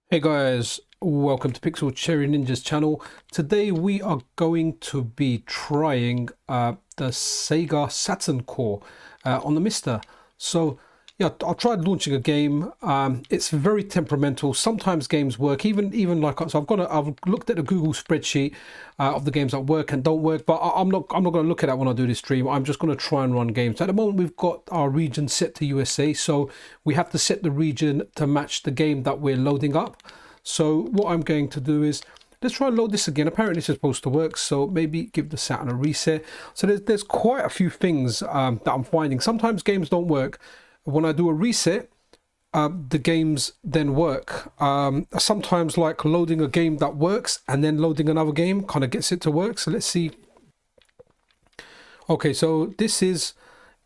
Hey guys, welcome to Pixel Cherry Ninja's channel. Today we are going to be trying the Sega Saturn core on the MiSTer. So yeah, I tried launching a game. It's very temperamental. Sometimes games work, even like so. I've looked at the Google spreadsheet of the games that work and don't work, but I'm not going to look at that when I do this stream. I'm just going to try and run games. At the moment, we've got our region set to USA, so we have to set the region to match the game that we're loading up. So what I'm going to do is let's try and load this again. Apparently this is supposed to work, so maybe give the Saturn a reset. So there's quite a few things that I'm finding. Sometimes games don't work. When I do a reset, the games then work. Sometimes like loading a game that works and then loading another game kind of gets it to work. So let's see. Okay, so this is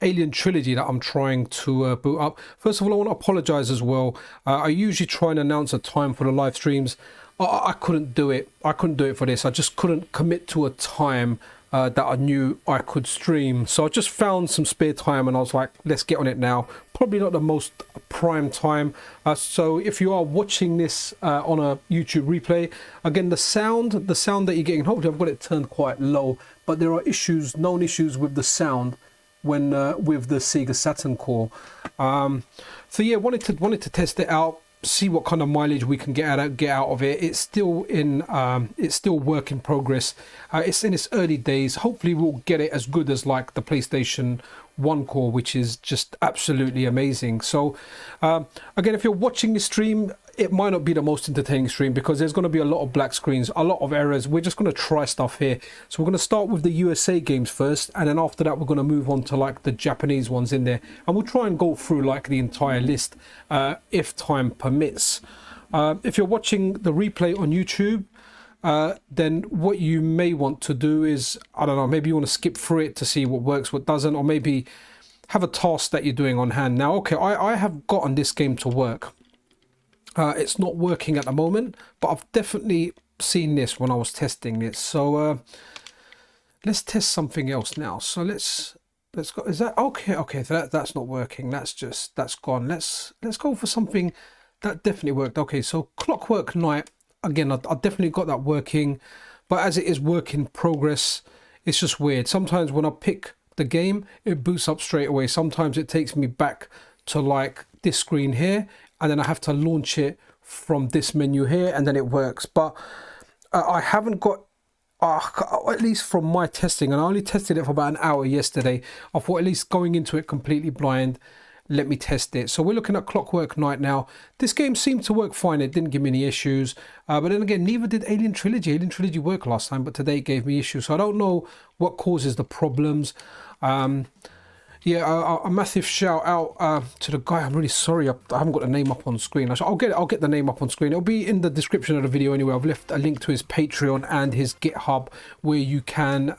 Alien Trilogy that I'm trying to boot up. First of all, I want to apologize as well. I usually try and announce a time for the live streams. I couldn't do it. I couldn't do it for this. I just couldn't commit to a time that I knew I could stream. So I just found some spare time and I was like, let's get on it now. Probably not the most prime time. So if you are watching this on a YouTube replay, again, the sound that you're getting, hopefully I've got it turned quite low, but there are issues, known issues with the sound when with the Sega Saturn core. So yeah, wanted to test it out, see what kind of mileage we can get out of it. It's still work in progress. It's in its early days. Hopefully we'll get it as good as like the PlayStation 1 core, which is just absolutely amazing. So again, if you're watching this stream, it might not be the most entertaining stream because there's going to be a lot of black screens, a lot of errors. We're just going to try stuff here. So we're going to start with the USA games first, and then after that we're going to move on to like the Japanese ones in there, and we'll try and go through like the entire list if time permits. If you're watching the replay on YouTube, then what you may want to do is, I don't know, maybe you want to skip through it to see what works, what doesn't, or maybe have a task that you're doing on hand. Now, okay, I have gotten this game to work. It's not working at the moment, but I've definitely seen this when I was testing it. So let's test something else now. So let's go. Is that okay? Okay, so that's not working. That's gone. Let's go for something that definitely worked. Okay, so Clockwork Night. Again, I definitely got that working, but as it is work in progress, it's just weird. Sometimes when I pick the game, it boots up straight away. Sometimes it takes me back to like this screen here, and then I have to launch it from this menu here, and then it works. But I haven't got, at least from my testing, and I only tested it for about an hour yesterday. I thought at least going into it completely blind, let me test it. So we're looking at Clockwork Night now. This game seemed to work fine. It didn't give me any issues. But then again, neither did Alien Trilogy. Alien Trilogy worked last time, but today it gave me issues. So I don't know what causes the problems. Yeah, a massive shout out to the guy. I'm really sorry, I haven't got the name up on screen. I'll get the name up on screen. It'll be in the description of the video anyway. I've left a link to his Patreon and his GitHub where you can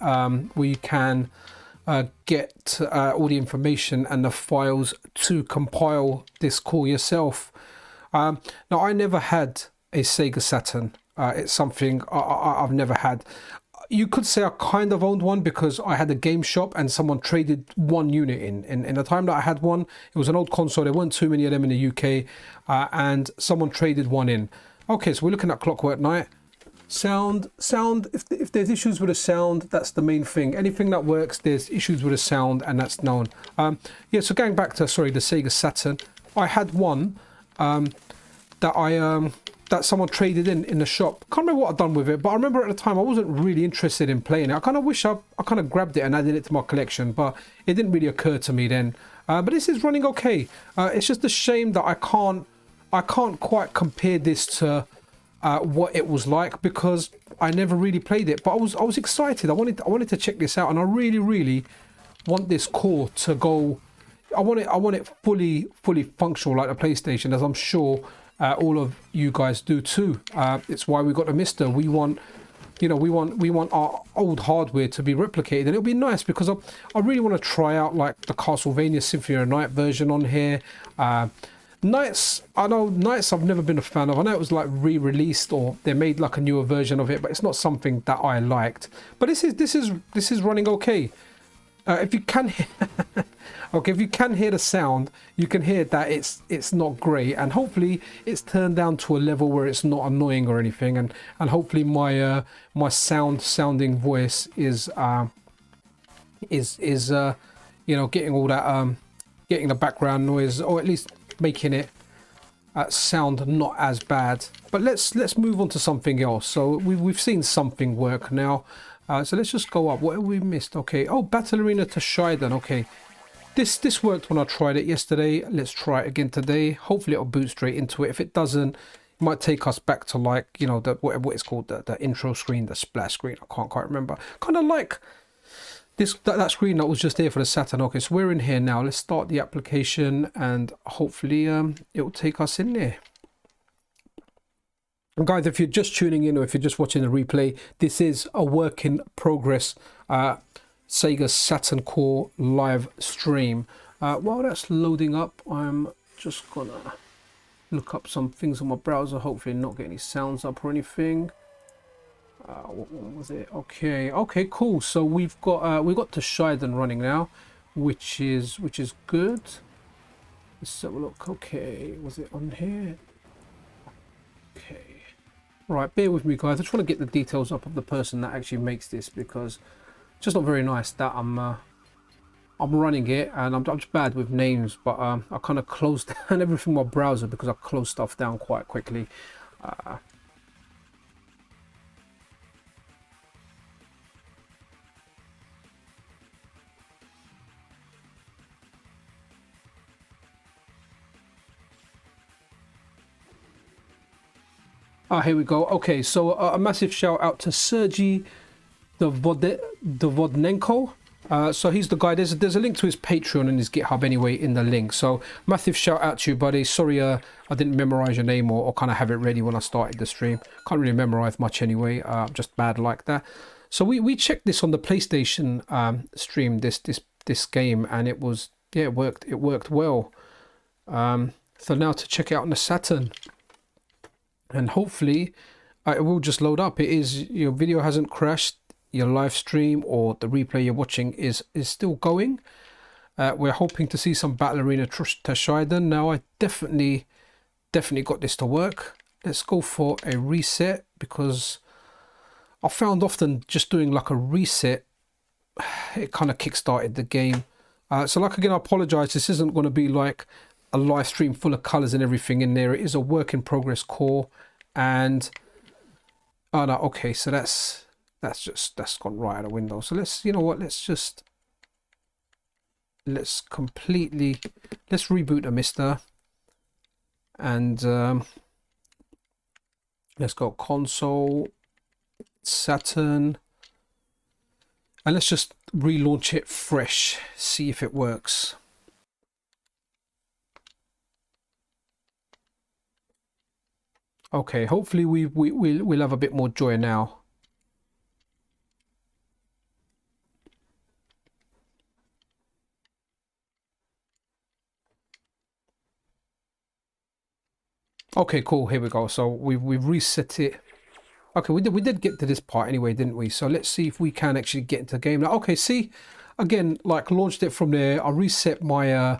get all the information and the files to compile this core yourself. Now, I never had a Sega Saturn. It's something I've never had. You could say I kind of owned one because I had a game shop and someone traded one unit in the time that I had one. It was an old console. There weren't too many of them in the UK, and someone traded one in. Okay, so we're looking at Clockwork Night. Sound. If there's issues with the sound, that's the main thing. Anything that works, there's issues with the sound, and that's known. Yeah. So going back to the Sega Saturn, I had one that someone traded in the shop. Can't remember what I'd done with it, but I remember at the time I wasn't really interested in playing it. I kind of wish I kind of grabbed it and added it to my collection, but it didn't really occur to me then. But this is running okay. It's just a shame that I can't quite compare this to what it was like because I never really played it. But I was excited. I wanted to check this out, and I really want this core to go. I want it fully functional like the PlayStation, as I'm sure all of you guys do too. It's why we got the MiSTer. We want our old hardware to be replicated, and it'll be nice because I really want to try out like the Castlevania Symphony of the Night version on here. Knights, I know Knights I've never been a fan of. I know it was like re-released or they made like a newer version of it, but it's not something that I liked. But this is running okay. If you can hear okay, if you can hear the sound, you can hear that it's not great, and hopefully it's turned down to a level where it's not annoying or anything, and hopefully my my sounding voice is you know, getting all that getting the background noise, or at least making it sound not as bad. But let's move on to something else. So we've seen something work now. So let's just go up. What have we missed? Okay. Oh, Battle Arena Toshinden. Okay. This worked when I tried it yesterday. Let's try it again today. Hopefully it'll boot straight into it. If it doesn't, it might take us back to, like, you know, the what it's called, the intro screen, the splash screen. I can't quite remember. Kind of like that screen that was just there for the Saturn. Okay, so we're in here now. Let's start the application, and hopefully it will take us in there. And guys, if you're just tuning in or if you're just watching the replay, this is a work in progress Sega Saturn Core live stream. While that's loading up, I'm just gonna look up some things on my browser, hopefully not get any sounds up or anything. What one was it? Okay, cool. So we've got Toshinden running now, which is good. Let's have a look. Okay, was it on here? Okay. Right, bear with me, guys. I just want to get the details up of the person that actually makes this, because it's just not very nice that I'm running it, and I'm just bad with names. But I kind of closed down everything in my browser because I close stuff down quite quickly. Here we go. Okay, so a massive shout out to Sergey Dvodnenko. So he's the guy. There's a link to his Patreon and his GitHub anyway in the link. So massive shout out to you, buddy. Sorry I didn't memorize your name or kind of have it ready when I started the stream. Can't really memorize much anyway. I'm just bad like that. So we checked this on the PlayStation stream, this game, and it was, yeah, it worked well. So now to check it out on the Saturn. And hopefully it will just load up. It is, your video hasn't crashed, your live stream or the replay you're watching is still going. We're hoping to see some Battle Arena Toshinden. Now I definitely got this to work. Let's go for a reset, because I found often just doing like a reset, it kind of kick-started the game. So like, again, I apologize, this isn't going to be like a live stream full of colors and everything in there. It is a work in progress core, and oh no, okay, so that's gone right out of the window. So let's, you know what, let's reboot the MiSTer, and let's go console, Saturn, and let's just relaunch it fresh, see if it works. Okay, hopefully we'll have a bit more joy now. Okay, cool. Here we go. So we've reset it. Okay, we did get to this part anyway, didn't we? So let's see if we can actually get into the game now. Okay, see, again, like, launched it from there. I reset my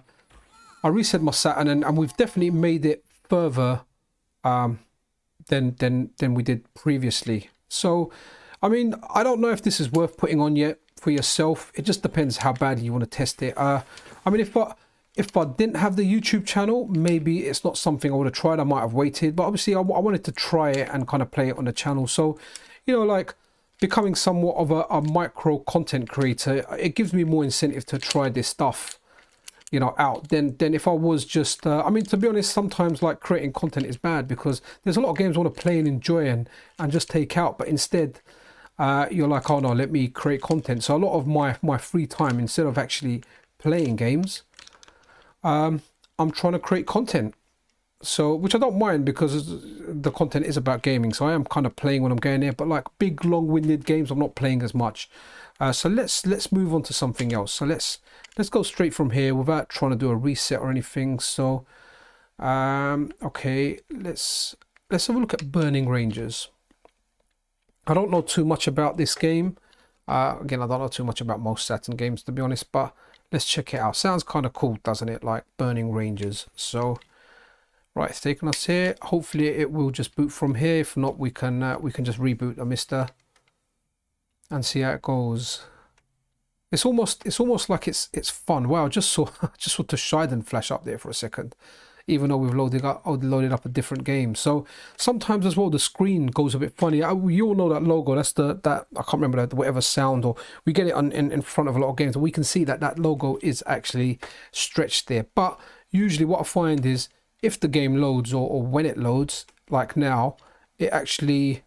Saturn, and we've definitely made it further than we did previously. So I mean, I don't know if this is worth putting on yet for yourself. It just depends how badly you want to test it. I mean, if I didn't have the YouTube channel, maybe it's not something I would have tried. I might have waited, but obviously I wanted to try it and kind of play it on the channel. So, you know, like, becoming somewhat of a micro content creator, it gives me more incentive to try this stuff, you know, out than if I was just I mean, to be honest, sometimes like creating content is bad, because there's a lot of games I want to play and enjoy and just take out, but instead you're like, oh no, let me create content. So a lot of my free time, instead of actually playing games, I'm trying to create content. So, which I don't mind, because the content is about gaming, so I am kind of playing when I'm going there, but like big long-winded games I'm not playing as much. So let's move on to something else. So let's go straight from here without trying to do a reset or anything. So okay, let's have a look at Burning Rangers. I don't know too much about this game. Again, I don't know too much about most Saturn games, to be honest, but let's check it out. Sounds kind of cool, doesn't it? Like Burning Rangers. So, right, it's taking us here. Hopefully, it will just boot from here. If not, we can just reboot the MiSTer and see how it goes. It's almost like it's fun. Wow, I just saw Toshinden flash up there for a second, even though we've loaded up a different game. So sometimes as well the screen goes a bit funny. You all know that logo. That's that I can't remember the whatever sound, or we get it in front of a lot of games, and we can see that logo is actually stretched there. But usually what I find is if the game loads or when it loads, like now, it actually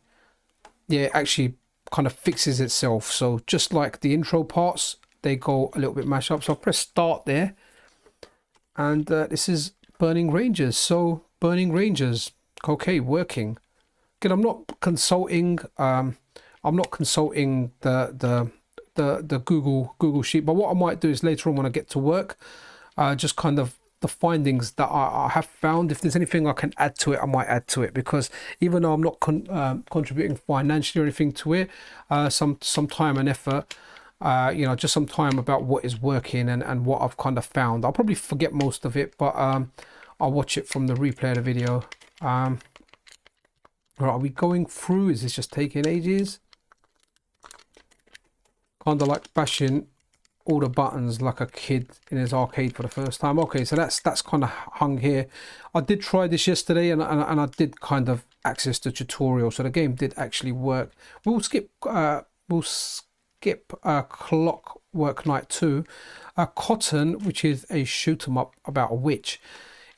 kind of fixes itself. So just like the intro parts, they go a little bit mashed up. So I'll press start there, and this is Burning Rangers. So Burning Rangers, okay, working. Again, I'm not consulting the Google sheet, but what I might do is later on when I get to work, just kind of the findings that I have found. If there's anything I can add to it, I might add to it, because even though I'm not contributing financially or anything to it, some time and effort, you know, just some time about what is working and what I've kind of found. I'll probably forget most of it, but I'll watch it from the replay of the video. Right, are we going through? Is this just taking ages? Kind of like bashing all the buttons like a kid in his arcade for the first time. Okay, so that's kind of hung here. I did try this yesterday, and I did kind of access the tutorial, so the game did actually work. We'll skip Clockwork Night 2. Cotton, which is a shoot 'em up about a witch.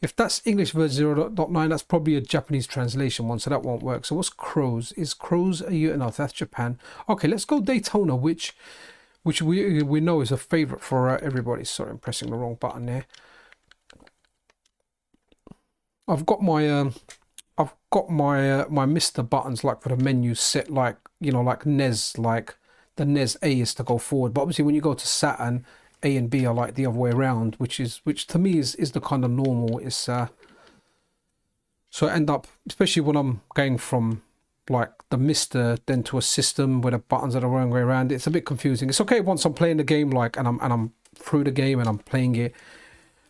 If that's English version 0.9, that's probably a Japanese translation one, so that won't work. So what's Crows? Is Crows a U? No, that's Japan. Okay, let's go Daytona, which we know is a favorite for everybody. Sorry, I'm pressing the wrong button there. I've got my my MiSTer buttons like for the menu set, like, you know, like NES, like the NES A is to go forward, but obviously when you go to Saturn, A and B are like the other way around, which to me is the kind of normal. It's so I end up, especially when I'm going from like the MiSTer then to a system where the buttons are the wrong way around, it's a bit confusing. It's okay once I'm playing the game like and I'm through the game and I'm playing it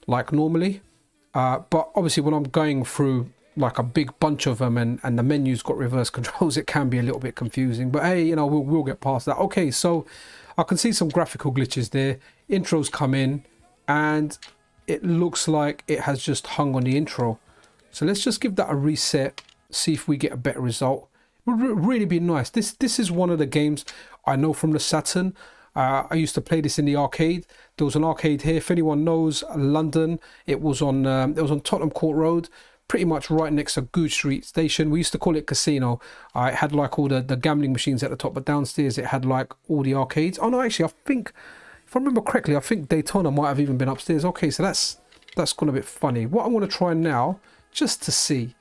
like normally, but obviously when I'm going through like a big bunch of them and the menu's got reverse controls, it can be a little bit confusing. But hey, you know, we'll get past that. Okay, so I can see some graphical glitches there. Intros come in and it looks like it has just hung on the intro. So let's just give that a reset, see if we get a better result. It would really be nice. This is one of the games I know from the Saturn. I used to play this in the arcade. There was an arcade here. If anyone knows London, it was on Tottenham Court Road, pretty much right next to Goodge Street Station. We used to call it Casino. It had like all the gambling machines at the top, but downstairs it had like all the arcades. Oh no, actually I think, if I remember correctly, I think Daytona might have even been upstairs. Okay, so that's gone a bit funny. What I want to try now, just to see,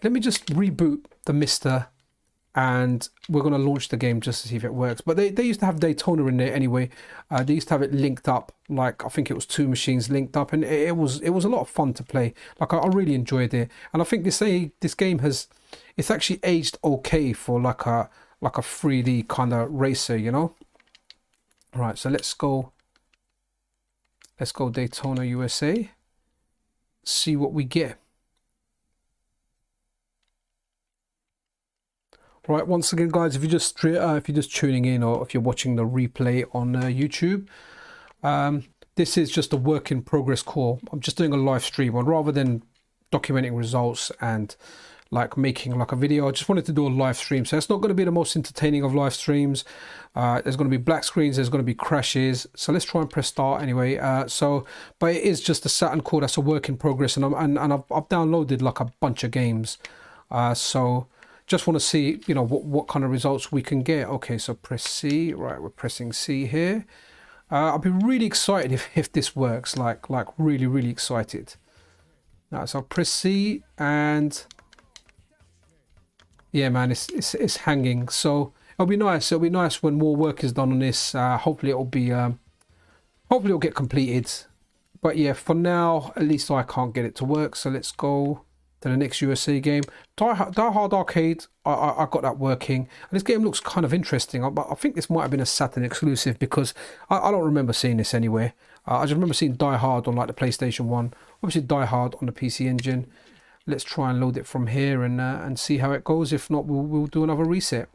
let me just reboot the MiSTer, and we're going to launch the game just to see if it works. But they used to have Daytona in there anyway. They used to have it linked up, like I think it was 2 machines linked up, and it was a lot of fun to play. Like I really enjoyed it, and I think this game it's actually aged okay for like a 3D kind of racer, you know. Right, so let's go Daytona USA, see what we get. Right, once again, guys, if you're just tuning in, or if you're watching the replay on YouTube, this is just a work in progress call. I'm just doing a live stream, and rather than documenting results and like making like a video, I just wanted to do a live stream. So it's not going to be the most entertaining of live streams. There's going to be black screens, there's going to be crashes. So let's try and press start anyway. But it is just a Saturn call that's a work in progress, and I've downloaded like a bunch of games. So just want to see, you know, what kind of results we can get. Okay, so press C. Right, we're pressing C here. I'll be really excited if this works, like really excited. Now, so I'll press C, and yeah, man, it's hanging. So it'll be nice. It'll be nice when more work is done on this. Hopefully it'll get completed. But yeah, for now, at least I can't get it to work. So let's go to the next USA game. Die Hard Arcade, I got that working. And this game looks kind of interesting. I think this might have been a Saturn exclusive because I don't remember seeing this anywhere. I just remember seeing Die Hard on like the PlayStation 1. Obviously Die Hard on the PC Engine. Let's try and load it from here and see how it goes. If not, we'll do another reset.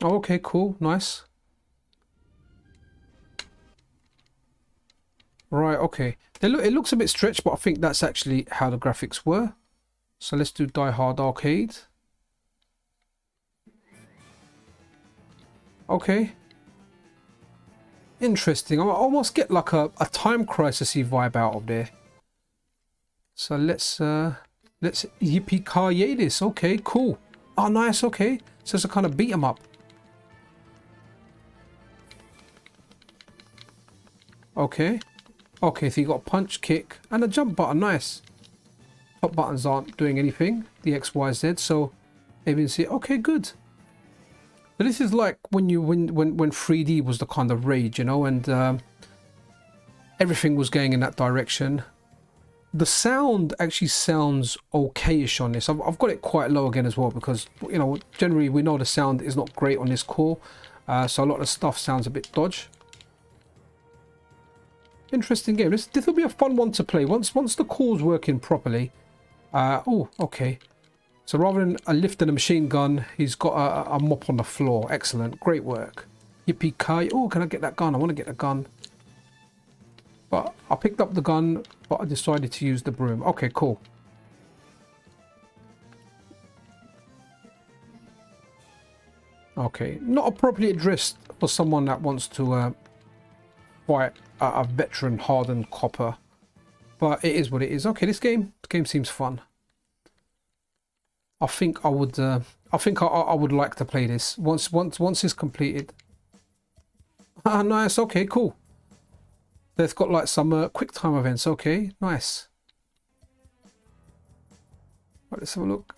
Oh, okay, cool, nice. Right, okay. It looks a bit stretched, but I think that's actually how the graphics were. So let's do Die Hard Arcade. Okay. Interesting. I almost get like a Time Crisis-y vibe out of there. So let's yippee-ki-yay this. Okay, cool. Oh, nice, okay. So it's a kind of beat 'em up. Okay. Okay, so you got a punch, kick, and a jump button. Nice. Top buttons aren't doing anything. The X, Y, Z. So, A, B, and C. Okay, good. But this is like when 3D was the kind of rage, you know, and everything was going in that direction. The sound actually sounds okayish on this. I've got it quite low again as well because, you know, generally we know the sound is not great on this core. So a lot of the stuff sounds a bit dodge. Interesting game. This will be a fun one to play once the core's working properly. Oh, okay. So rather than a lift and a machine gun, he's got a mop on the floor. Excellent. Great work. Yippee-ki. Oh, can I get that gun? I want to get the gun. But I picked up the gun, but I decided to use the broom. Okay, cool. Okay. Not appropriately dressed for someone that wants to fight a veteran hardened copper, but it is what it is. Okay, this game seems fun. I think I would like to play this once it's completed. Ah, nice. Okay, cool. They've got like some quick time events. Okay, nice. Right, let's have a look.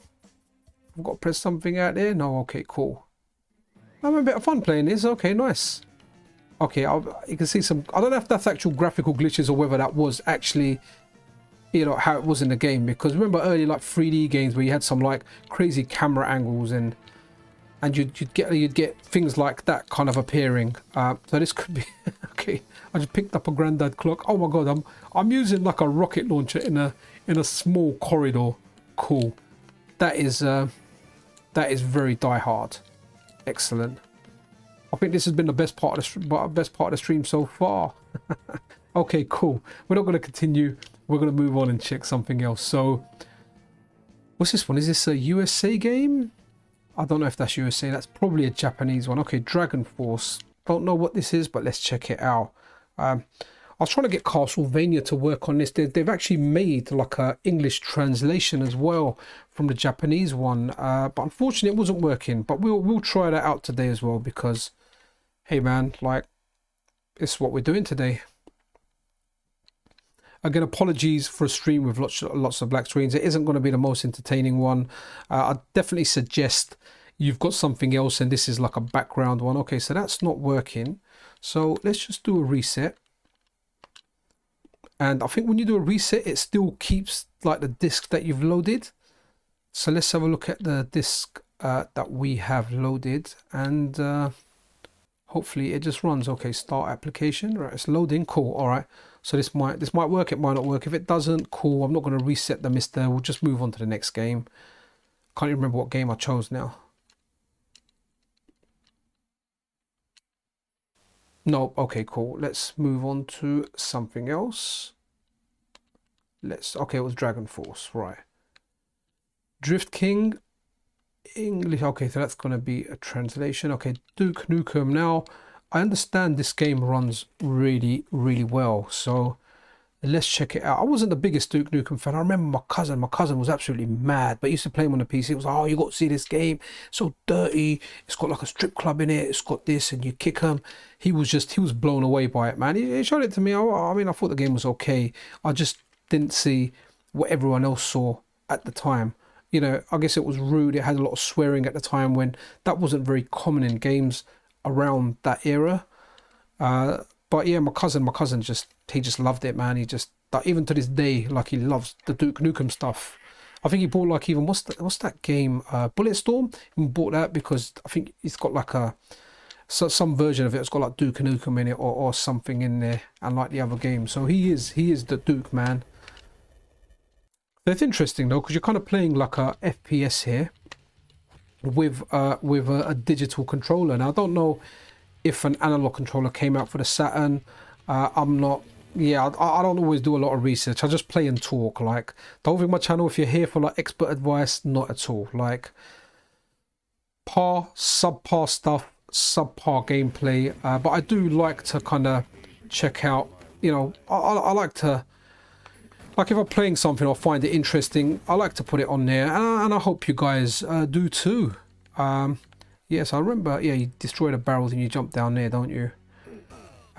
I've got to press something out there. No. Okay, cool. I'm a bit of fun playing this. Okay, nice. Okay, you can see some. I don't know if that's actual graphical glitches or whether that was actually, you know, how it was in the game. Because remember early like 3D games where you had some like crazy camera angles and you'd get things like that kind of appearing. So this could be okay. I just picked up a granddad clock. Oh my god, I'm using like a rocket launcher in a small corridor. Cool. That is very Die Hard. Excellent. I think this has been the best part of the stream so far. Okay, cool. We're not going to continue. We're going to move on and check something else. So, what's this one? Is this a USA game? I don't know if that's USA. That's probably a Japanese one. Okay, Dragon Force. Don't know what this is, but let's check it out. I was trying to get Castlevania to work on this. They've actually made like a English translation as well from the Japanese one, but unfortunately it wasn't working. But we'll try that out today as well because, hey man, like it's what we're doing today. Again, apologies for a stream with lots of black screens. It isn't going to be the most entertaining one. I definitely suggest you've got something else and this is like a background one. Okay, so that's not working. So let's just do a reset. And I think when you do a reset, it still keeps like the disk that you've loaded. So let's have a look at the disk that we have loaded and hopefully it just runs. Okay, start application. Right, it's loading. Cool. All right. So this might work. It might not work. If it doesn't, cool. I'm not going to reset the MiSTer. We'll just move on to the next game. Can't even remember what game I chose now. No, okay, cool. Let's move on to something else. Okay, it was Dragon Force, right. Drift King, English. Okay, so that's going to be a translation. Okay, Duke Nukem. Now, I understand this game runs really, really well. So let's check it out. I wasn't the biggest Duke Nukem fan. I remember my cousin was absolutely mad, but he used to play him on the PC. It was like, oh, you got to see this game. It's so dirty. It's got like a strip club in it. It's got this and you kick him. He was blown away by it, man. He showed it to me. I mean, I thought the game was okay. I just didn't see what everyone else saw at the time. You know, I guess it was rude. It had a lot of swearing at the time when that wasn't very common in games. around that era. But yeah, my cousin he just loved it, man. He just, like, even to this day, like, he loves the Duke Nukem stuff. I think he bought, like, even what's that game, Bulletstorm. He bought that because I think it's got like some version of it. It's got like Duke Nukem in it or something in there, and like the other game. So he is the Duke, man. It's interesting though, because you're kind of playing like a FPS here with a digital controller. Now I don't know if an analog controller came out for the Saturn. I'm not, yeah, I don't always do a lot of research. I just play and talk. Like, don't think my channel, if you're here for like expert advice, not at all. Like, subpar stuff, subpar gameplay, but I do like to kind of check out, you know, I like to, like, if I'm playing something or find it interesting, I like to put it on there, and I hope you guys do too. Yes, I remember, yeah, you destroy the barrels and you jump down there, don't you?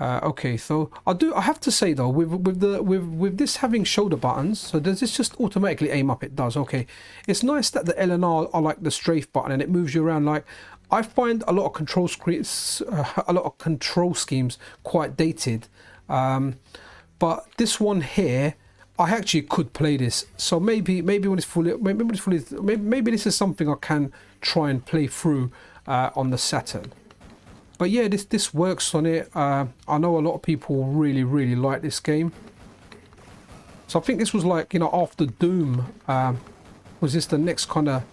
Okay, so I have to say though, with this having shoulder buttons, so does this just automatically aim up? It does. Okay, it's nice that the L and R are like the strafe button and it moves you around. Like, I find a lot of control schemes quite dated, but this one here, I actually could play this. So maybe when it's fully, maybe this is something I can try and play through on the Saturn. But yeah, this works on it. I know a lot of people really like this game. So I think this was like, you know, after Doom. Was this the next kind of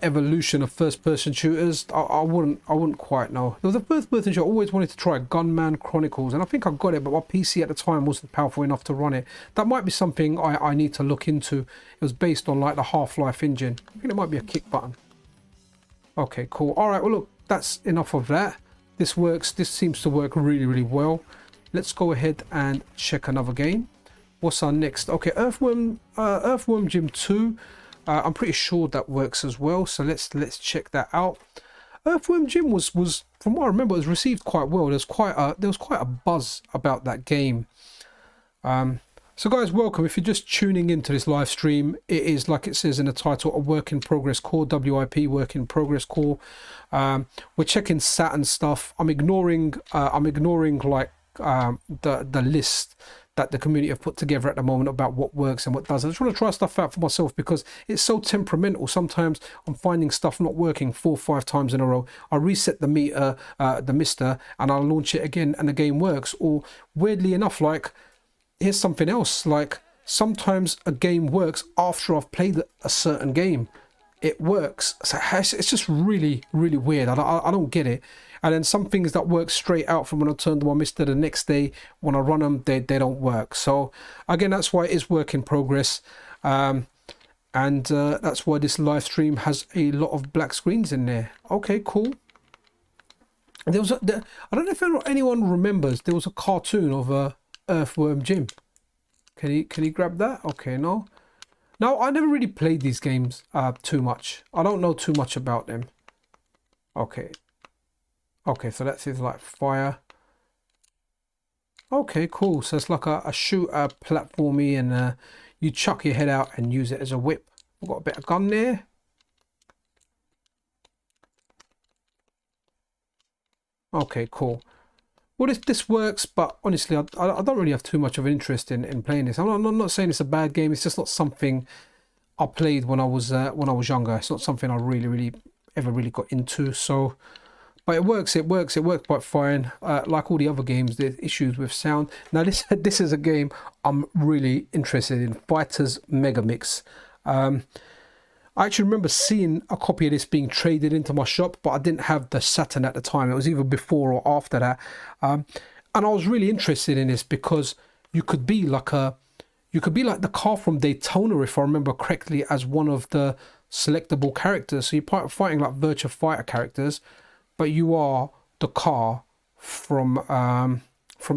evolution of first-person shooters? I wouldn't quite know. There was a first-person shooter I always wanted to try, Gunman Chronicles, and I think I got it, but my PC at the time wasn't powerful enough to run it. That might be something I need to look into. It was based on like the Half-Life engine. I think it might be a kick button. Okay, cool. All right, well look, that's enough of that. This works. This seems to work really well. Let's go ahead and check another game. What's our next? Okay, Earthworm Jim 2. I'm pretty sure that works as well. So let's check that out. Earthworm Jim was from what I remember, it was received quite well. There was quite a buzz about that game. So guys, welcome. If you're just tuning into this live stream, it is, like it says in the title, a work in progress core, WIP, work in progress core. We're checking Saturn stuff. I'm ignoring like the list that the community have put together at the moment about what works and what doesn't. I just want to try stuff out for myself because it's so temperamental. Sometimes I'm finding stuff not working 4 or 5 times in a row. I reset the meter, the MiSTer, and I'll launch it again and the game works. Or weirdly enough, like, here's something else, like sometimes a game works after I've played a certain game. It works. So it's just really weird. I don't get it. And then some things that work straight out from when I turned on my MiSTer the next day, when I run them, they don't work. So again, that's why it is work in progress. And that's why this live stream has a lot of black screens in there. Okay, cool. There was I don't know if anyone remembers, there was a cartoon of Earthworm Jim. Can he grab that? Okay, no. No, I never really played these games too much. I don't know too much about them. Okay. Okay, so that is like fire. Okay, cool. So it's like a shooter platformy, and you chuck your head out and use it as a whip. We've got a bit of gun there. Okay, cool. Well, this works, but honestly, I don't really have too much of an interest in playing this. I'm not saying it's a bad game. It's just not something I played when I was younger. It's not something I really ever got into. So, but it works. It works quite fine. Like all the other games, there's issues with sound. Now this is a game I'm really interested in. Fighters MegaMix. I actually remember seeing a copy of this being traded into my shop, but I didn't have the Saturn at the time. It was either before or after that. And I was really interested in this because you could be like the car from Daytona, if I remember correctly, as one of the selectable characters. So you're fighting like Virtua Fighter characters, but you are the car from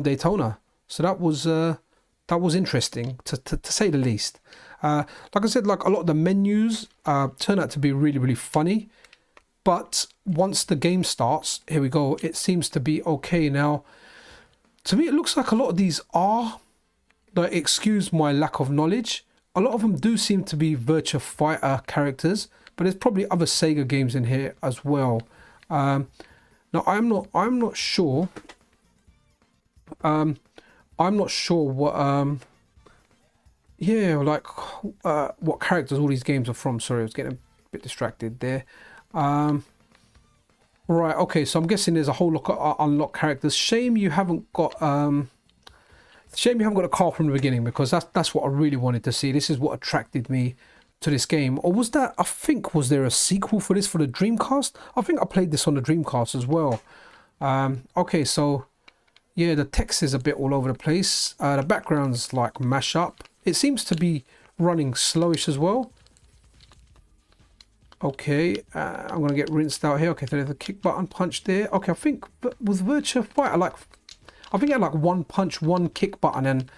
Daytona. So that was interesting to say the least. Like I said, like a lot of the menus turn out to be really funny, but once the game starts, here we go, it seems to be okay. Now, to me, it looks like a lot of these are, like, excuse my lack of knowledge, a lot of them do seem to be Virtua Fighter characters, but there's probably other Sega games in here as well. Now I'm not sure. I'm not sure what yeah, like what characters all these games are from. Sorry, I was getting a bit distracted there. Right, okay, so I'm guessing there's a whole lot of unlocked characters. Shame you haven't got a car from the beginning, because that's what I really wanted to see. This is what attracted me to this game. Or was that, I think, was there a sequel for this for the Dreamcast? I think I played this on the Dreamcast as well. Okay, so yeah, the text is a bit all over the place. The background's like mash up. It seems to be running slowish as well. Okay, I'm gonna get rinsed out here. Okay, so there's a kick button punch there. Okay, I think with Virtua Fighter, like, I think it had like one punch, one kick button, and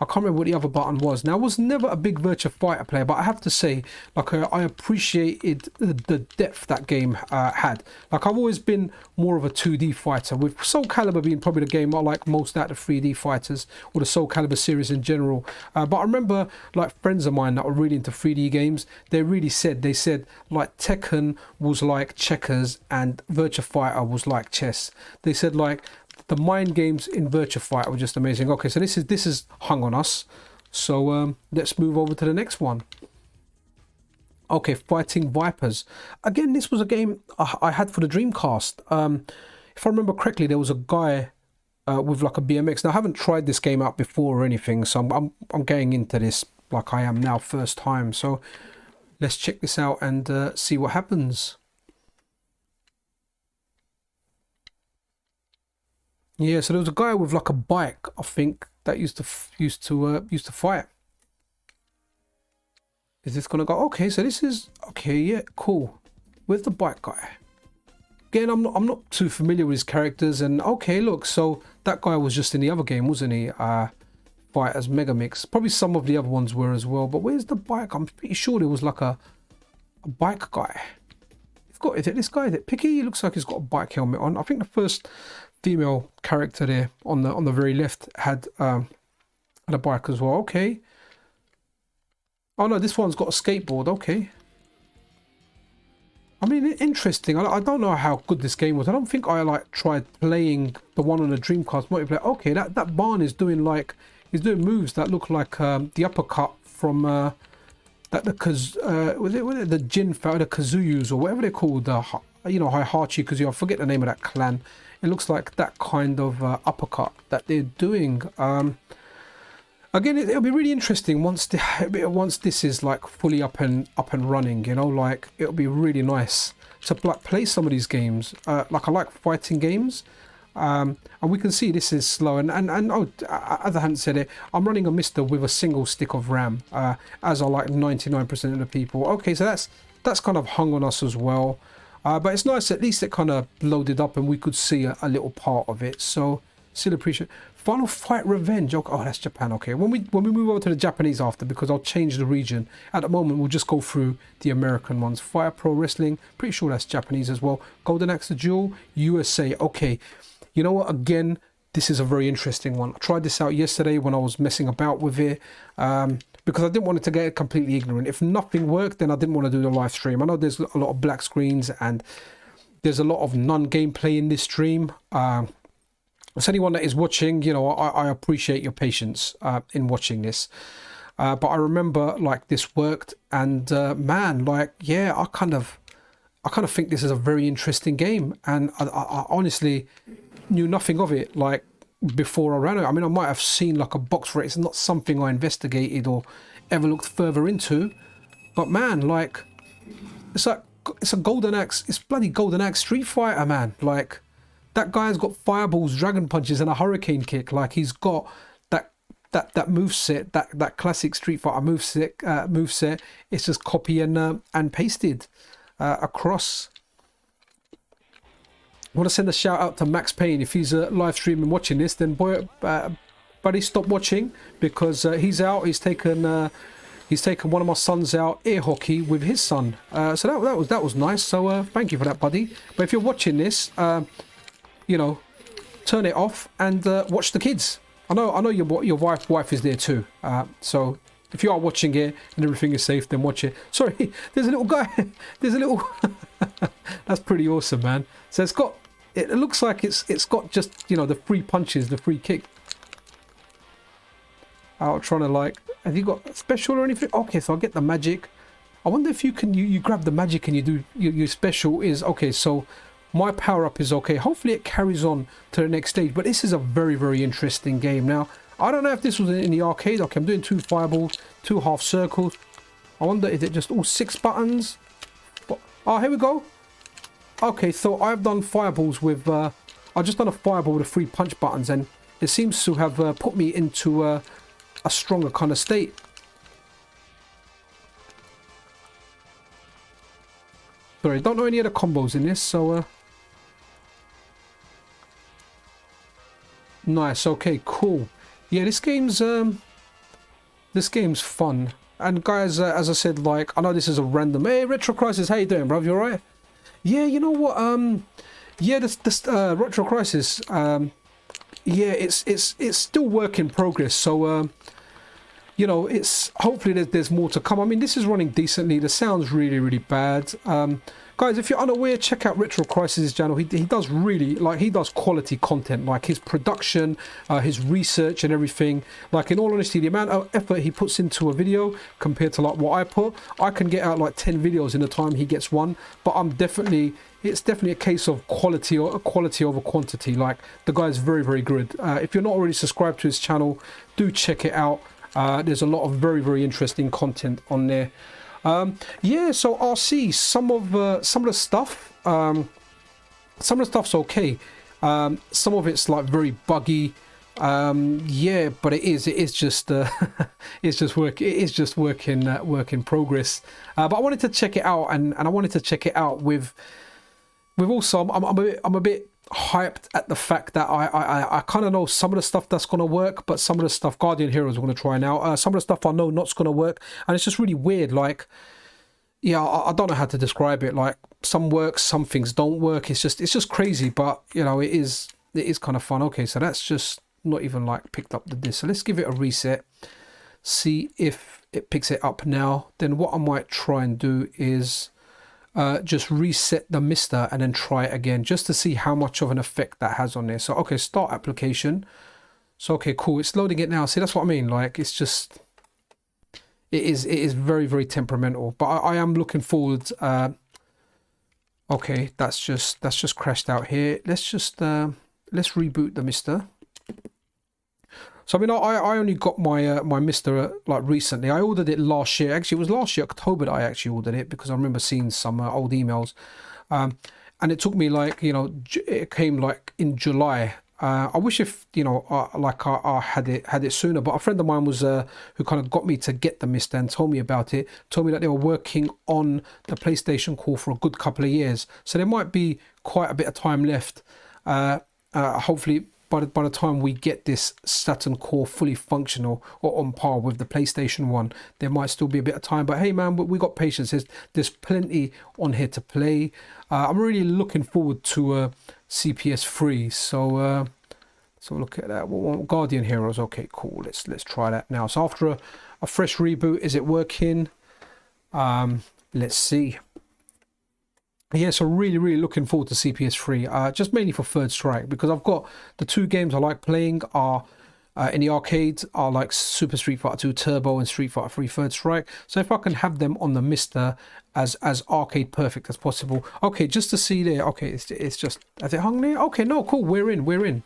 I can't remember what the other button was. Now, I was never a big Virtua Fighter player, but I have to say, like, I appreciated the depth that game had. Like, I've always been more of a 2D fighter, with Soul Calibur being probably the game I like most out of 3D fighters, or the Soul Calibur series in general. But I remember, like, friends of mine that were really into 3D games, they said, like, Tekken was like checkers and Virtua Fighter was like chess. They said, like, the mind games in Virtua Fighter were just amazing. Okay, so this is hung on us. So let's move over to the next one. Okay, Fighting Vipers. Again, this was a game I had for the Dreamcast. If I remember correctly, there was a guy with like a BMX. Now, I haven't tried this game out before or anything, so I'm getting into this like I am now, first time. So let's check this out and see what happens. Yeah, so there was a guy with like a bike, I think, that used to fight. Is this gonna go? Okay, so this is okay. Yeah, cool. Where's the bike guy? Again, I'm not too familiar with his characters. And okay, look, so that guy was just in the other game, wasn't he? Fight as MegaMix. Probably some of the other ones were as well. But where's the bike? I'm pretty sure there was like a bike guy. Is it this guy? Is it Picky? He looks like he's got a bike helmet on. I think the first female character there on the very left had a bike as well. Okay. Oh no, this one's got a skateboard. Okay. I mean, interesting. I don't know how good this game was. I don't think I like tried playing the one on the Dreamcast multiplayer. Okay, that barn is doing like, he's doing moves that look like the uppercut from was it the Jin Fao, the Kazuyus, or whatever they're called, you know, Hihachi Kazuya. I forget the name of that clan. It looks like that kind of uppercut that they're doing. Again, it'll be really interesting once this is like fully up and running. You know, like it'll be really nice to like play some of these games. Like I like fighting games, and we can see this is slow. And oh, as I hadn't said it, I'm running a MiSTer with a single stick of RAM, as are like 99% of the people. Okay, so that's kind of hung on us as well. But it's nice, at least it kind of loaded up and we could see a little part of it. So still appreciate. Final Fight Revenge. Oh, that's Japan. Okay, when we move over to the Japanese after, because I'll change the region. At the moment, we'll just go through the American ones. Fire Pro Wrestling. Pretty sure that's Japanese as well. Golden Axe The Duel, USA. Okay, you know what? Again, this is a very interesting one. I tried this out yesterday when I was messing about with it. Because I didn't want it to get completely ignorant. If nothing worked, then I didn't want to do the live stream. I know there's a lot of black screens and there's a lot of non-gameplay in this stream. So anyone that is watching, you know, I appreciate your patience in watching this. But I remember like this worked, and man, like, yeah, I kind of think this is a very interesting game, and I honestly knew nothing of it like before I ran it. I mean, I might have seen like a box for it. It's not something I investigated or ever looked further into. But man, like, it's a Golden Axe. It's bloody Golden Axe Street Fighter, man. Like, that guy's got fireballs, dragon punches, and a hurricane kick. Like, he's got that moveset, that classic Street Fighter moveset. It's just copy and pasted across. I want to send a shout out to Max Payne. If he's live streaming watching this, then boy, buddy, stop watching, because he's out. He's taken one of my sons out air hockey with his son. So that was nice. So thank you for that, buddy. But if you're watching this, you know, turn it off and watch the kids. I know your wife is there too. So if you are watching it and everything is safe, then watch it. Sorry, there's a little guy. There's a little That's pretty awesome, man. So it's got, it looks like it's got just, you know, the free punches, the free kick. Out trying to like, have you got special or anything? Okay, so I'll get the magic. I wonder if you can, you grab the magic and you do, your special is, okay, so my power up is okay. Hopefully it carries on to the next stage, but this is a very, very interesting game. Now, I don't know if this was in the arcade. Okay, I'm doing 2 fireballs, 2 half circles. I wonder, is it just all 6 buttons? Oh, here we go. Okay, so I've done fireballs with, I've just done a fireball with the 3 punch buttons, and it seems to have put me into a stronger kind of state. Sorry, don't know any other combos in this, so nice. Okay, cool. Yeah, this game's fun. And guys, as I said, like, I know this is a random. Hey, Retro Crisis, how you doing, bruv? You alright? Yeah, you know what? Yeah, this Retro Crisis. Yeah, it's still work in progress. So you know, it's hopefully there's more to come. I mean, this is running decently. The sound's really, really bad. Guys, if you're unaware, check out Retro Crisis' channel. He does really, like, he does quality content, like his production, his research and everything. Like, in all honesty, the amount of effort he puts into a video compared to like what I put, I can get out like 10 videos in the time he gets one. But it's definitely a case of quality over quantity. Like, the guy's very, very good. If you're not already subscribed to his channel, do check it out. There's a lot of very, very interesting content on there. Yeah, so RC, some of the stuff, some of the stuff's okay. Some of it's like very buggy. Yeah, but it is just it's just work in progress. But I wanted to check it out, and I wanted to check it out with also I'm a bit hyped at the fact that I kind of know some of the stuff that's going to work, but some of the stuff Guardian Heroes are going to try now. Some of the stuff I know not's going to work, and it's just really weird. Like, yeah, I don't know how to describe it. Like, some works, some things don't work. It's just crazy, but you know, it is kind of fun. Okay, so that's just not even like picked up the disc. So let's give it a reset, see if it picks it up now. Then what I might try and do is just reset the MiSTer and then try it again, just to see how much of an effect that has on there. So okay, start application. So okay, cool, it's loading it now. See, that's what I mean. Like, it's just, it is very, very temperamental, but I am looking forward. Okay, that's just crashed out here. Let's just let's reboot the MiSTer. So I mean, I only got my my MiSTer like recently. I ordered it last year. Actually, it was last year October that I actually ordered it, because I remember seeing some old emails, and it took me like, you know, it came like in July. I wish if, you know, like I had it sooner. But a friend of mine was who kind of got me to get the MiSTer and told me about it. Told me that they were working on the PlayStation core for a good couple of years, so there might be quite a bit of time left. Hopefully, by the time we get this Saturn core fully functional or on par with the PlayStation 1, there might still be a bit of time. But hey, man, we got patience. There's plenty on here to play. I'm really looking forward to CPS 3. So look at that. Guardian Heroes. Okay, cool. Let's try that now. So after a fresh reboot, is it working? Let's see. Yeah, so really, really looking forward to CPS 3, just mainly for Third Strike, because I've got the 2 games I like playing are in the arcade are like Super Street Fighter 2 Turbo and Street Fighter 3 Third Strike. So if I can have them on the MiSTer as arcade perfect as possible. Okay, just to see there. Okay, it's just, has it hung there? Okay, no, cool. We're in.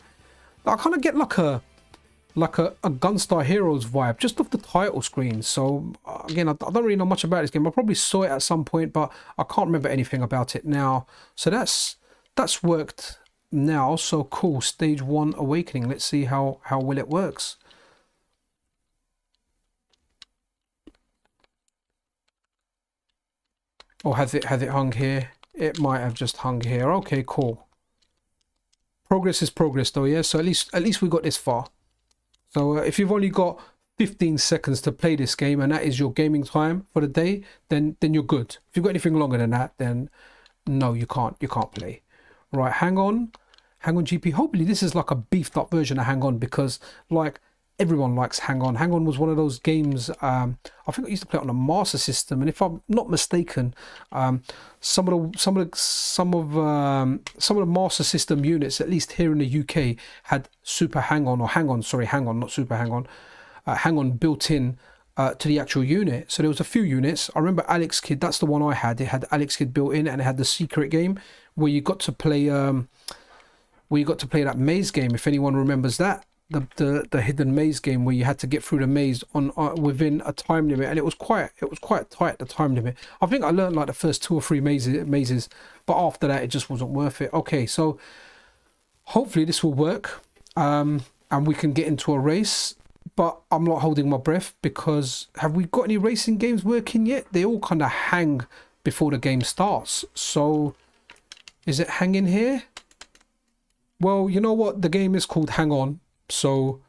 I kind of get like a Gunstar Heroes vibe just off the title screen. So again, I don't really know much about this game. I probably saw it at some point, but I can't remember anything about it now. So that's worked now. So cool. Stage 1 Awakening. Let's see how well it works. Or has it hung here? It might have just hung here. Okay, cool. Progress is progress though, yeah. So at least we got this far. So if you've only got 15 seconds to play this game and that is your gaming time for the day, then you're good. If you've got anything longer than that, then no, you can't play. Right, hang on GP. Hopefully this is like a beefed up version of Hang On, because like everyone likes Hang On. Hang On was one of those games, I think I used to play it on a Master System, and if I'm not mistaken, some of the Master System units, at least here in the UK, had Super Hang On, or Hang On, sorry, Hang On, not Super Hang On, Hang On built in to the actual unit. So there was a few units. I remember Alex Kidd, that's the one I had. It had Alex Kidd built in, and it had the secret game where you got to play that maze game, if anyone remembers that. The hidden maze game where you had to get through the maze on within a time limit, and it was quite tight, the time limit. I think I learned like the first 2 or 3 mazes, but after that it just wasn't worth it. Okay, so hopefully this will work, and we can get into a race, but I'm not holding my breath, because have we got any racing games working yet? They all kind of hang before the game starts. So is it hanging here? Well, you know what, the game is called Hang On. So,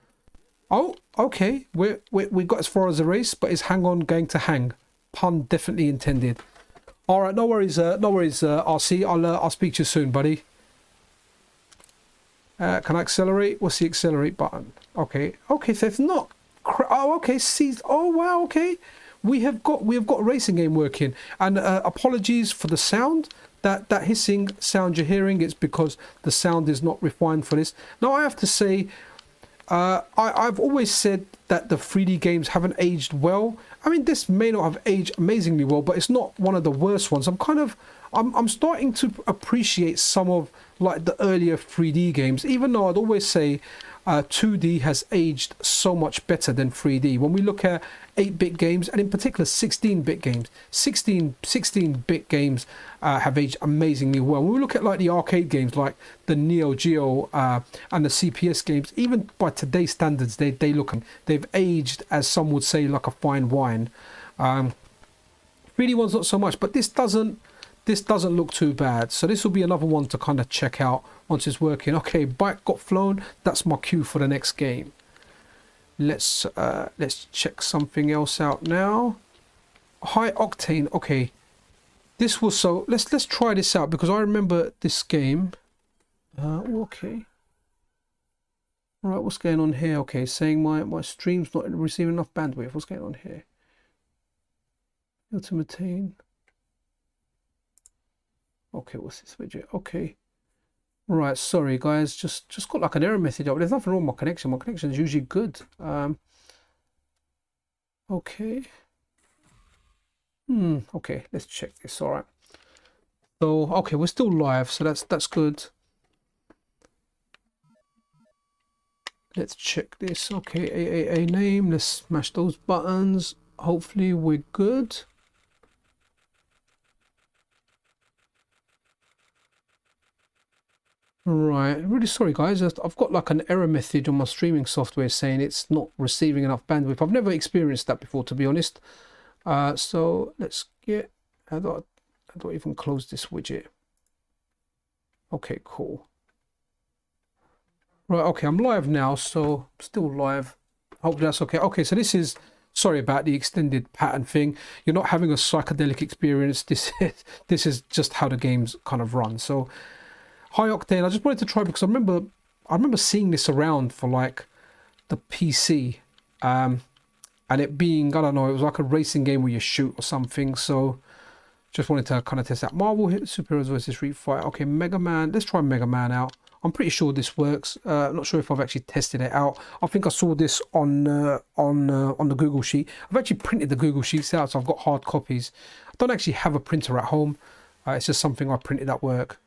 oh, okay, we got as far as a race, but is Hang On going to hang? Pun definitely intended. All right, no worries, RC. I'll speak to you soon, buddy. Can I accelerate? What's the accelerate button? Okay, so it's not. Oh, okay. See. Oh, wow. Okay, we have got a racing game working. And apologies for the sound. That hissing sound you're hearing, it's because the sound is not refined for this. Now I have to say, I've always said that the 3D games haven't aged well. I mean, this may not have aged amazingly well, but it's not one of the worst ones. I'm starting to appreciate some of like the earlier 3D games, even though I'd always say 2D has aged so much better than 3D. When we look at 8-bit games, and in particular 16-bit games, 16-bit games have aged amazingly well. When we look at like the arcade games like the Neo Geo and the CPS games, even by today's standards, they've aged, as some would say, like a fine wine. 3D ones not so much, but this doesn't look too bad. So this will be another one to kind of check out once it's working. Okay, bike got flown. That's my cue for the next game. Let's check something else out now. High Octane. Okay, this was so. Let's try this out, because I remember this game. Okay. All right, what's going on here? Okay, saying my stream's not receiving enough bandwidth. What's going on here? Ultimate. Okay, what's this widget? Okay. Right, sorry guys, just got like an error message up. There's nothing wrong with my connection. My connection is usually good. Okay. Okay, let's check this. All right. So okay, we're still live, so that's good. Let's check this. Okay, AAA name. Let's smash those buttons. Hopefully we're good. Right, really sorry guys, I've got like an error message on my streaming software saying it's not receiving enough bandwidth. I've never experienced that before, to be honest. So let's get, how do I even close this widget? Okay, cool. Right, okay, I'm live now, so still live. Hopefully that's okay. Okay, so this is, sorry about the extended pattern thing. You're not having a psychedelic experience. This is just how the games kind of run. So High Octane, I just wanted to try because I remember seeing this around for like the PC, and it being, I don't know, it was like a racing game where you shoot or something. So just wanted to kind of test out. Marvel hit Superheroes versus Street Fighter. Okay, Mega Man. Let's try Mega Man out. I'm pretty sure this works. I'm not sure if I've actually tested it out. I think I saw this on the Google Sheet. I've actually printed the Google Sheets out, so I've got hard copies. I don't actually have a printer at home. It's just something I printed at work.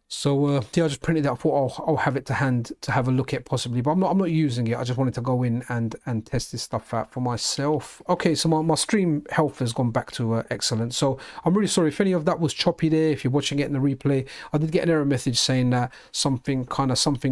So yeah, I just printed it out. I thought I'll have it to hand to have a look at possibly, but I'm not using it. I just wanted to go in and test this stuff out for myself. Okay, so my stream health has gone back to excellent. So I'm really sorry if any of that was choppy there. If you're watching it in the replay, I did get an error message saying that something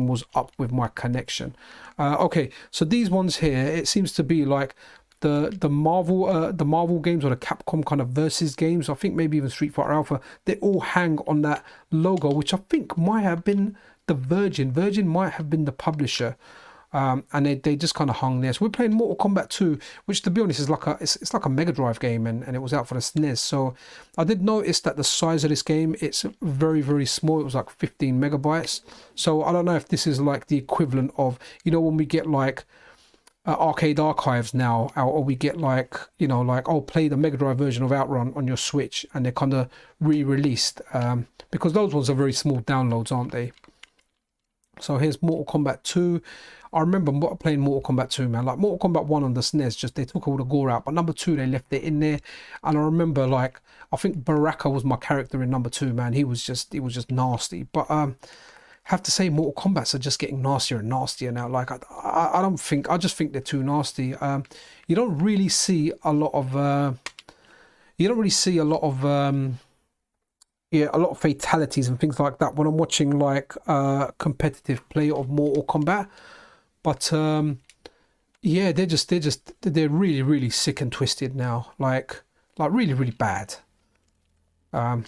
was up with my connection. Okay, so these ones here, it seems to be like the Marvel games, or the Capcom kind of versus games. I think maybe even Street Fighter Alpha, they all hang on that logo, which I think might have been the Virgin might have been the publisher. and they just kind of hung there. So we're playing Mortal Kombat 2, which to be honest is like a it's like a Mega Drive game, and it was out for the SNES. So I did notice that the size of this game, it's very small. It was like 15 megabytes. So I don't know if this is like the equivalent of, you know, when we get like arcade archives now, or we get like, you know, like, oh, play the Mega Drive version of Outrun on your Switch, and they're kind of re-released, because those ones are very small downloads, aren't they? So here's Mortal Kombat 2. I remember playing Mortal Kombat 2, man. Like Mortal Kombat 1 on the SNES, just they took all the gore out, but number 2 they left it in there. And I remember, like, I think Baraka was my character in number 2, man. He was just nasty. But have to say, Mortal Kombats are just getting nastier and nastier now. Like I just think they're too nasty. You don't really see a lot of yeah, a lot of fatalities and things like that when I'm watching like competitive play of Mortal Kombat. But yeah, they're really sick and twisted now. Like really bad. I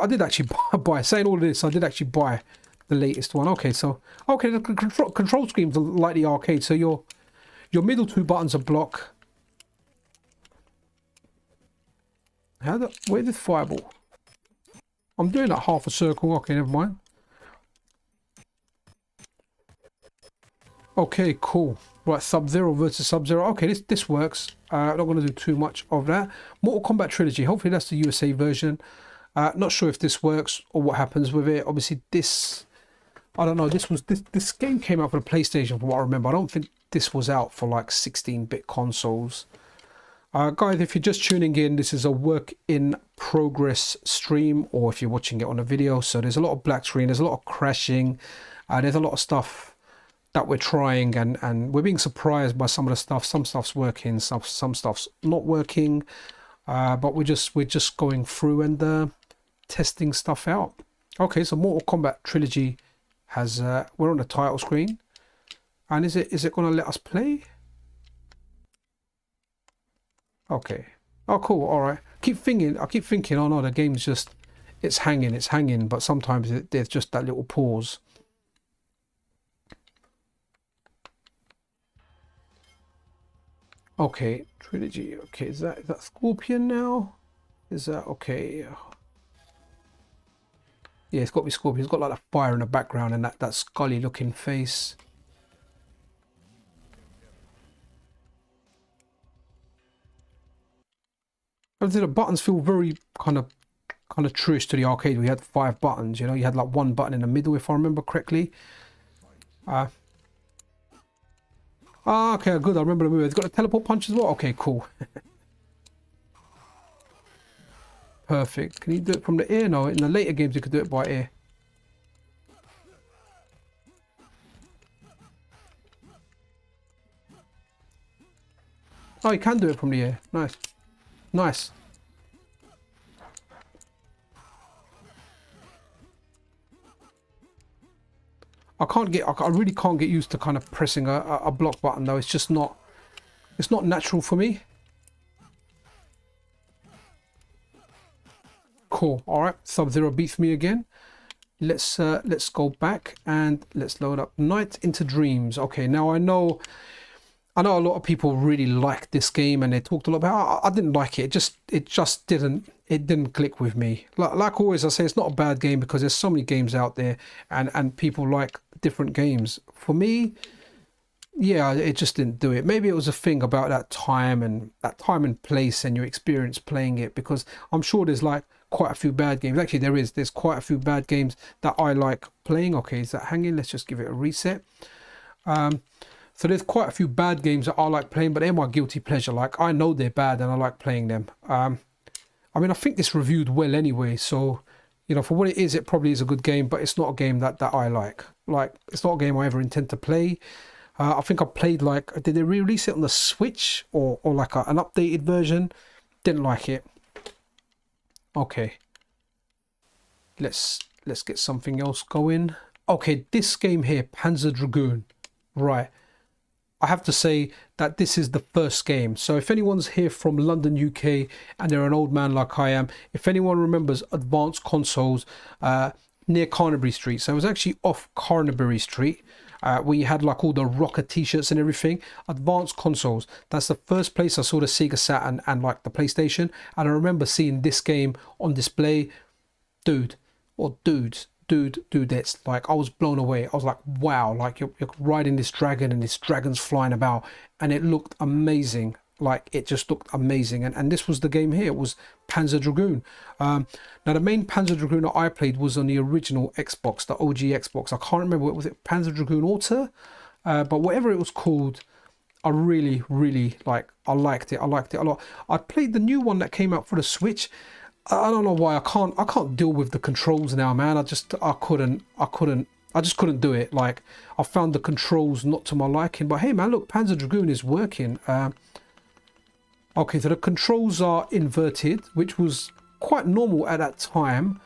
did actually buy, saying all of this, I did actually buy the latest one. Okay, so the control schemes are like the arcade. So your middle 2 buttons are block. Where did fireball? I'm doing that half a circle. Okay, never mind. Okay, cool. Right, Sub-Zero versus Sub-Zero. Okay, this works. Not going to do too much of that. Mortal Kombat Trilogy. Hopefully that's the USA version. Not sure if this works or what happens with it. Obviously this, I don't know. This game came out for the PlayStation, from what I remember. I don't think this was out for like 16-bit consoles. Guys, if you're just tuning in, this is a work in progress stream, or if you're watching it on a video. So there's a lot of black screen, there's a lot of crashing, there's a lot of stuff that we're trying, and we're being surprised by some of the stuff. Some stuff's working, some stuff's not working, but we're just going through and testing stuff out. Okay, so Mortal Kombat Trilogy has we're on the title screen, and is it going to let us play? Okay. Oh, cool. All right. I keep thinking, oh no, the game's just, it's hanging, but sometimes there's just that little pause. Okay, Trilogy. Okay, is that Scorpion now? Is that okay? Yeah, it's got to be Scorpion. It's got like that fire in the background and that scully looking face. The buttons feel very kind of truish to the arcade. We had 5 buttons, you know. You had like 1 button in the middle, if I remember correctly. Okay, good. I remember the move. It's got a teleport punch as well. Okay, cool. Perfect. Can you do it from the air? No, in the later games you could do it by air. Oh, you can do it from the air. Nice. Nice. I really can't get used to kind of pressing a block button though. It's just not, it's not natural for me. Cool. All right, Sub-Zero beats me again. Let's go back and let's load up Night into Dreams. Okay, now I know a lot of people really like this game, and they talked a lot about it. I didn't like it. It just didn't click with me. Like always, I say it's not a bad game because there's so many games out there, and people like different games. For me, yeah, it just didn't do it. Maybe it was a thing about that time and place and your experience playing it, because I'm sure there's like quite a few bad games. Actually, there's quite a few bad games that I like playing. Okay, is that hanging? Let's just give it a reset. So there's quite a few bad games that I like playing, but they're my guilty pleasure. Like, I know they're bad and I like playing them. I mean, I think this reviewed well anyway, so, you know, for what it is, it probably is a good game, but it's not a game that I like. Like, it's not a game I ever intend to play. I think I played, like, did they re-release it on the Switch or like an updated version? Didn't like it. Okay. Let's get something else going. Okay, this game here, Panzer Dragoon. Right. I have to say that this is the first game. So if anyone's here from London, UK, and they're an old man like I am, if anyone remembers Advanced Consoles near Carnaby Street. So it was actually off Carnaby Street. where you had like all the rocker t-shirts and everything. Advanced consoles, that's the first place I saw the Sega Saturn and like the PlayStation, and I remember seeing this game on display. Dudettes, like I was blown away. I was like, wow, like you're riding this dragon and this dragon's flying about, and it looked amazing. Like it just looked amazing, and this was the game here. It was Panzer Dragoon. Now the main Panzer Dragoon that I played was on the original Xbox, the OG Xbox. I can't remember what was it, Panzer Dragoon Auto, but whatever it was called, I really like. I liked it a lot. I played the new one that came out for the Switch. I don't know why I can't deal with the controls now, man. I just couldn't do it. Like I found the controls not to my liking. But hey, man, look, Panzer Dragoon is working. Okay, so the controls are inverted, which was quite normal at that time.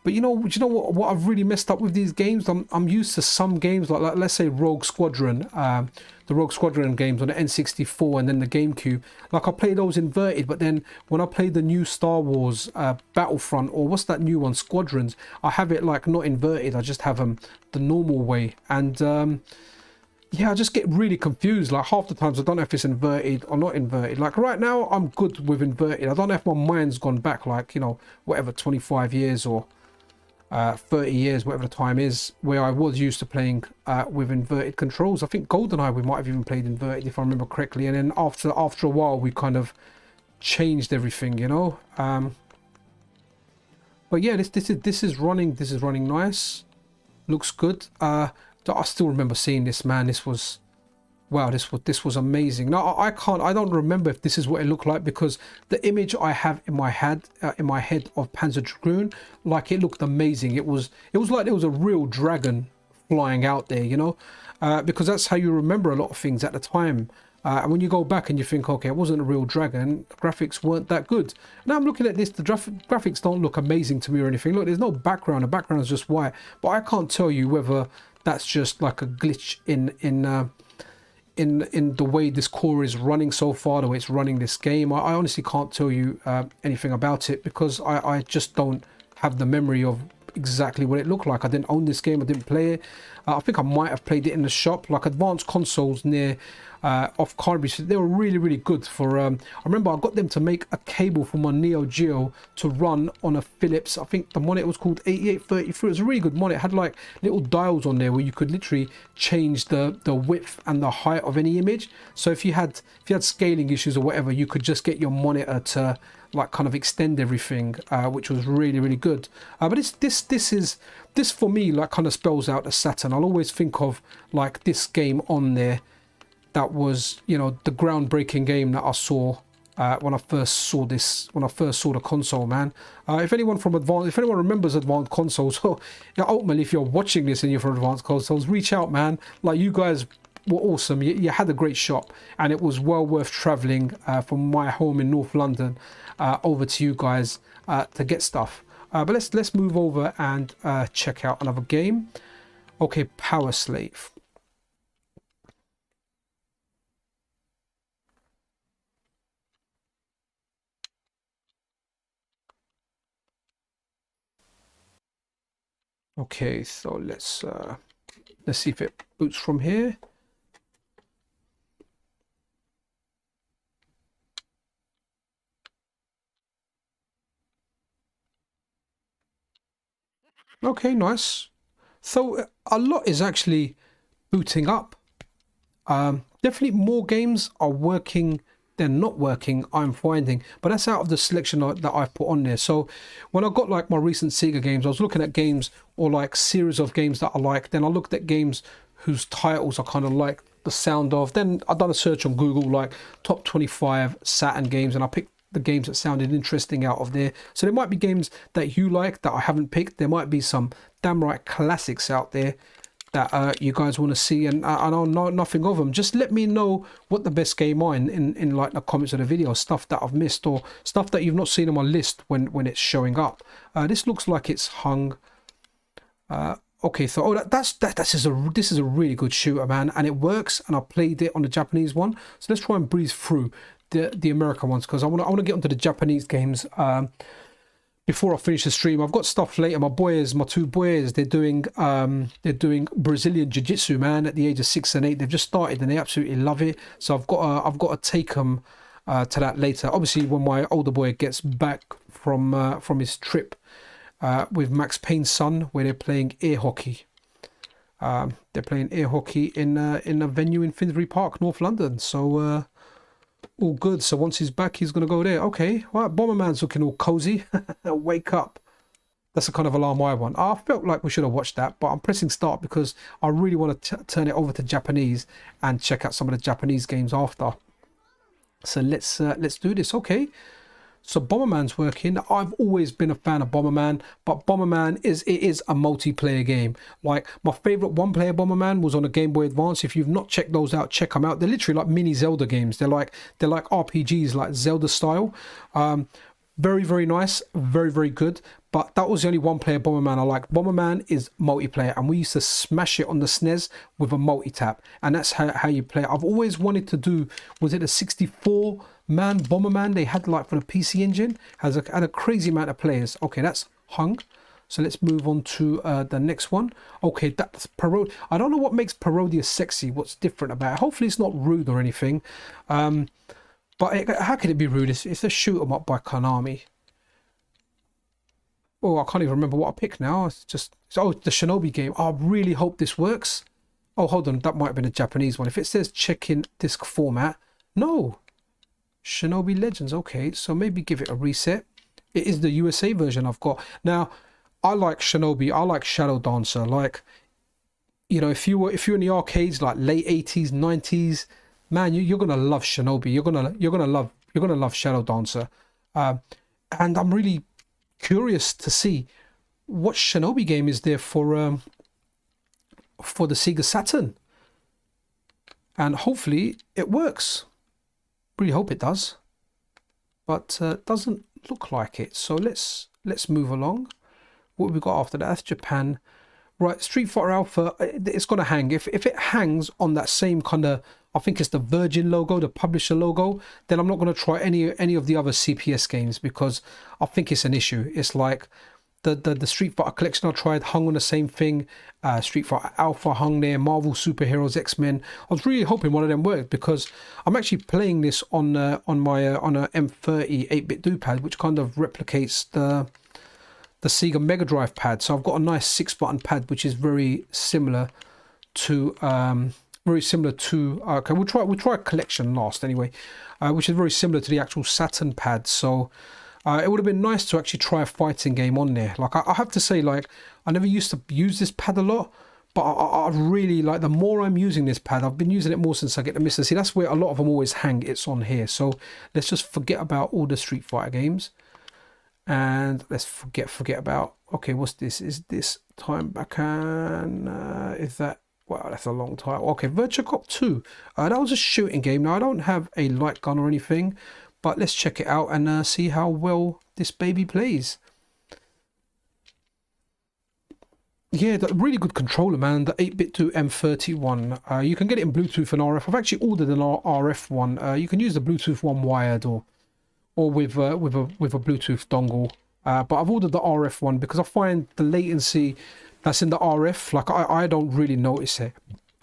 But you know what I've really messed up with these games? I'm used to some games like let's say Rogue Squadron, the Rogue Squadron games on the N64 and then the GameCube. Like I play those inverted, but then when I play the new Star Wars Battlefront, or what's that new one, Squadrons, I have it like not inverted. I just have them the normal way, and yeah, I just get really confused. Like half the times I don't know if it's inverted or not inverted. Like right now I'm good with inverted. I don't know if my mind's gone back like, you know, whatever, 25 years or 30 years, whatever the time is, where I was used to playing with inverted controls. I think GoldenEye we might have even played inverted if I remember correctly, and then after a while we kind of changed everything, you know. But yeah, this is running nice, looks good. I still remember seeing this, man. This was, wow, this was amazing. Now I don't remember if this is what it looked like, because the image I have in my head of Panzer Dragoon, like it looked amazing. It was like there was a real dragon flying out there, you know, because that's how you remember a lot of things at the time. And when you go back and you think, okay, it wasn't a real dragon, the graphics weren't that good. Now I'm looking at this, the graphics don't look amazing to me or anything. Look, there's no background. The background is just white, but I can't tell you whether that's just like a glitch in the way this core is running so far, the way it's running this game. I honestly can't tell you anything about it, because I just don't have the memory of exactly what it looked like. I didn't own this game, I didn't play it. I think I might have played it in the shop, like Advanced Consoles near off Carnaby. They were really good for I remember I got them to make a cable for my Neo Geo to run on a Philips. I think the monitor was called 8833. It was a really good monitor. It had like little dials on there where you could literally change the width and the height of any image. So if you had scaling issues or whatever, you could just get your monitor to like kind of extend everything, which was really good. But this for me like kind of spells out the Saturn. I'll always think of like this game on there. That was, you know, the groundbreaking game that I saw when I first saw the console, man. If anyone remembers Advanced Consoles, so yeah, ultimately if you're watching this and you're from Advanced Consoles, reach out, man. Like, you guys were awesome. You had a great shop, and it was well worth traveling from my home in North London over to you guys to get stuff. But let's move over and check out another game. Okay, Powerslave. Okay, so let's see if it boots from here. Okay, nice. So a lot is actually booting up. Definitely more games are working than not working, I'm finding, but that's out of the selection that I've put on there. So when I got like my recent Sega games, I was looking at games or like series of games that I like. Then I looked at games whose titles I kind of like the sound of. Then I done a search on Google, like top 25 Saturn games, and I picked the games that sounded interesting out of there. So there might be games that you like that I haven't picked. There might be some damn right classics out there that you guys want to see, and I don't know nothing of them. Just let me know what the best game are in like the comments of the video, stuff that I've missed or stuff that you've not seen on my list when it's showing up. This looks like it's hung. Okay, so this is a really good shooter, man, and it works, and I played it on the Japanese one. So let's try and breeze through the American ones, because I want to get onto the Japanese games. before I finish the stream. I've got stuff later. My two boys, they're doing Brazilian jiu-jitsu, man, at the age of 6 and 8. They've just started and they absolutely love it. So I've got to take them to that later. Obviously, when my older boy gets back from his trip with Max Payne's son, where they're playing air hockey. They're playing air hockey in a venue in Finsbury Park, North London. So all good. So once he's back, he's gonna go there. Okay, right. Bomberman's looking all cozy. Wake up. That's the kind of alarm I want. I felt like we should have watched that, but I'm pressing start because I really want to turn it over to Japanese and check out some of the Japanese games after. So let's do this. Okay. So Bomberman's working. I've always been a fan of Bomberman, but Bomberman is a multiplayer game. Like, my favorite one-player Bomberman was on a Game Boy Advance. If you've not checked those out, check them out. They're literally like mini Zelda games. They're like RPGs, like Zelda style. Very, very nice. Very, very good. But that was the only one-player Bomberman I like. Bomberman is multiplayer, and we used to smash it on the SNES with a multi-tap, and that's how you play it. I've always wanted to do, was it a 64-man Bomberman they had, like, for the PC Engine? Had a crazy amount of players. Okay, that's hung. So let's move on to the next one. Okay, that's Parodius. I don't know what makes Parodius sexy. What's different about it? Hopefully it's not rude or anything. But how can it be rude? It's a shoot 'em up by Konami. Oh, I can't even remember what I picked now. It's the Shinobi game. I really hope this works. Oh, hold on. That might have been a Japanese one. If it says check in disc format. No. Shinobi Legends. Okay, so maybe give it a reset. It is the USA version I've got. Now, I like Shinobi. I like Shadow Dancer. Like, you know, if you're in the arcades, like late 80s, 90s, man, you're gonna love Shinobi. You're gonna love Shadow Dancer. And I'm really curious to see what Shinobi game is there for the Sega Saturn, and hopefully it works. Really hope it does, but doesn't look like it. So let's move along. What have we got after that? That's Japan. Right, Street Fighter Alpha, it's going to hang. If it hangs on that same kind of, I think it's the Virgin logo, the publisher logo, then I'm not going to try any of the other CPS games, because I think it's an issue. It's like the Street Fighter collection I tried hung on the same thing. Street Fighter Alpha hung there, Marvel Superheroes, X-Men. I was really hoping one of them worked, because I'm actually playing this on a M30 8-bit do-pad, which kind of replicates the Sega Mega Drive pad. So I've got a nice 6-button pad, which is very similar to okay, we'll try a collection last anyway, which is very similar to the actual Saturn pad. So it would have been nice to actually try a fighting game on there. Like, I have to say, like, I never used to use this pad a lot, but I really like, the more I'm using this pad, I've been using it more since I get the MiSTer. See, that's where a lot of them always hang. It's on here. So let's just forget about all the Street Fighter games. And let's forget about, okay, what's this? Is this time back on? Is that, wow, that's a long time. Okay, Virtua Cop 2. That was a shooting game. Now, I don't have a light gun or anything, but let's check it out and see how well this baby plays. Yeah, the really good controller, man. The 8-bit to M31. You can get it in Bluetooth and RF. I've actually ordered an RF one. You can use the Bluetooth one wired or with a Bluetooth dongle, but I've ordered the RF one because I find the latency that's in the RF, like, I don't really notice it.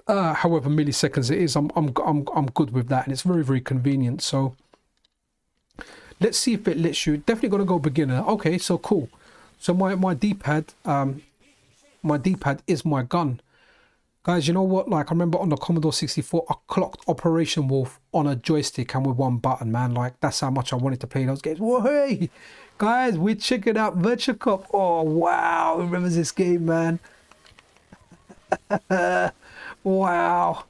However milliseconds it is, I'm good with that, and it's very, very convenient. So let's see if it lets you. Definitely gonna go beginner. Okay, so cool. So my D-pad, is my gun. Guys, you know what? Like, I remember on the Commodore 64, I clocked Operation Wolf on a joystick and with one button, man. Like, that's how much I wanted to play those games. Whoa, hey! Guys, we're checking out Virtua Cop. Oh, wow. Who remembers this game, man? Wow.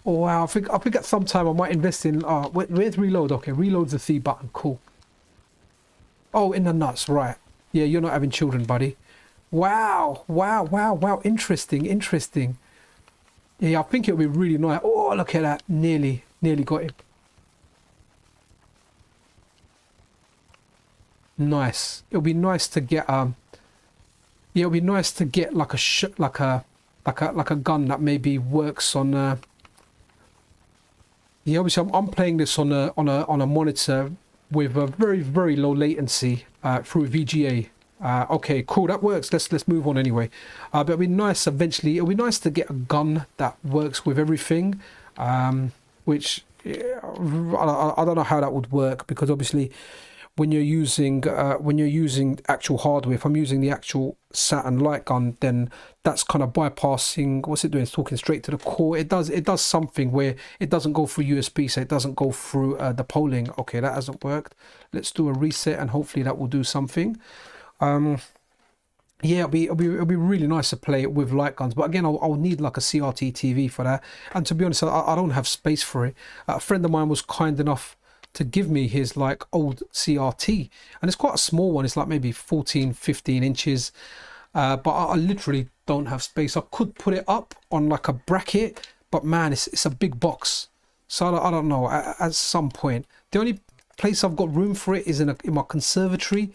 Wow. I think at some time I might invest in... where's reload? Okay, reload's the C button. Cool. Oh, in the nuts. Right. Yeah, you're not having children, buddy. Wow, wow, wow, wow. Interesting. Yeah, I think it'll be really nice. Oh, look at that. Nearly got him. Nice. It'll be nice to get yeah, it'll be nice to get like a gun that maybe works on yeah, obviously I'm playing this on a monitor with a very low latency through VGA. Okay, cool, that works. Let's move on anyway. But it'll be nice eventually. It'll be nice to get a gun that works with everything, which I don't know how that would work, because obviously when you're using actual hardware, if I'm using the actual Saturn light gun, then that's kind of bypassing, what's it doing? It's talking straight to the core. It does something where it doesn't go through USB, so it doesn't go through the polling. Okay, that hasn't worked. Let's do a reset and hopefully that will do something. Yeah, it'll be really nice to play it with light guns, but again, I'll need like a CRT TV for that. And to be honest, I don't have space for it. A friend of mine was kind enough to give me his like old CRT, and it's quite a small one. It's like maybe 14-15 inches, but I literally don't have space. I could put it up on like a bracket, but man, it's a big box, so I don't know. At some point, the only place I've got room for it is in my conservatory.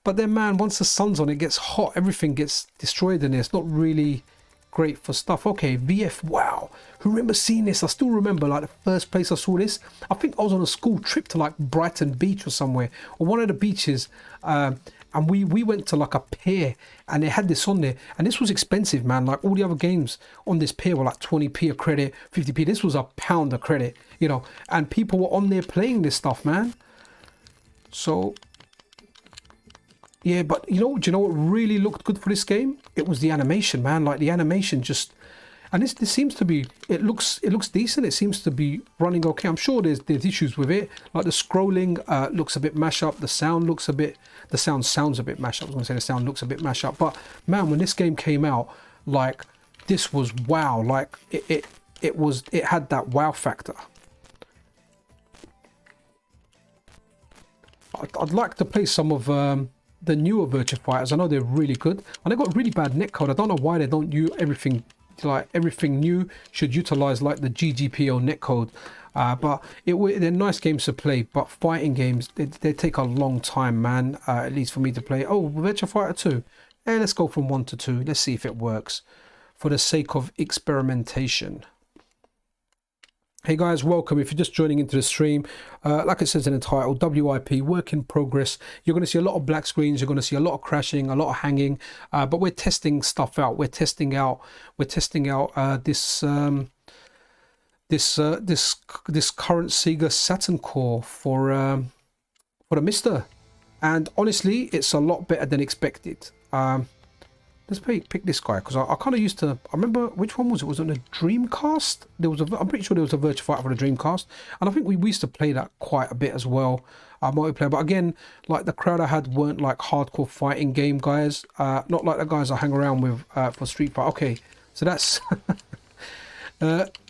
But then, man, once the sun's on, it gets hot. Everything gets destroyed in there. It's not really great for stuff. Okay, VF, wow. Who remembers seeing this? I still remember, like, the first place I saw this. I think I was on a school trip to, like, Brighton Beach or somewhere, or one of the beaches. And we went to, like, a pier, and they had this on there. And this was expensive, man. Like, all the other games on this pier were, like, 20p a credit, 50p. This was a pound a credit, you know. And people were on there playing this stuff, man. So... yeah, but do you know what really looked good for this game? It was the animation, man. Like the animation just, and this seems to be, it looks decent. It seems to be running okay. I'm sure there's issues with it. Like the scrolling looks a bit mashed up. The sound looks a bit, the sound sounds a bit mashed up. I was gonna say the sound looks a bit mashed up. But man, when this game came out, like this was wow. Like it had that wow factor. I'd like to play some of the newer Virtua Fighters. I know they're really good, and they got really bad netcode. I don't know why they don't use everything. Like everything new should utilize like the GGPO netcode. But they're nice games to play. But fighting games, they take a long time, man. At least for me to play. Oh, Virtua Fighter 2. Hey, let's go from 1 to 2. Let's see if it works, for the sake of experimentation. Hey guys, welcome. If you're just joining into the stream, like it says in the title, WIP, work in progress. You're going to see a lot of black screens. You're going to see a lot of crashing, a lot of hanging. But we're testing stuff out. We're testing out this current Sega Saturn core for the MiSTer, and honestly, it's a lot better than expected. Let's pick this guy, because I kind of used to. I remember, which one was it? Was it on a Dreamcast? I'm pretty sure there was a Virtua Fighter for the Dreamcast, and I think we used to play that quite a bit as well, multiplayer. But again, like the crowd I had weren't like hardcore fighting game guys, not like the guys I hang around with for Street Fighter. Okay, so that's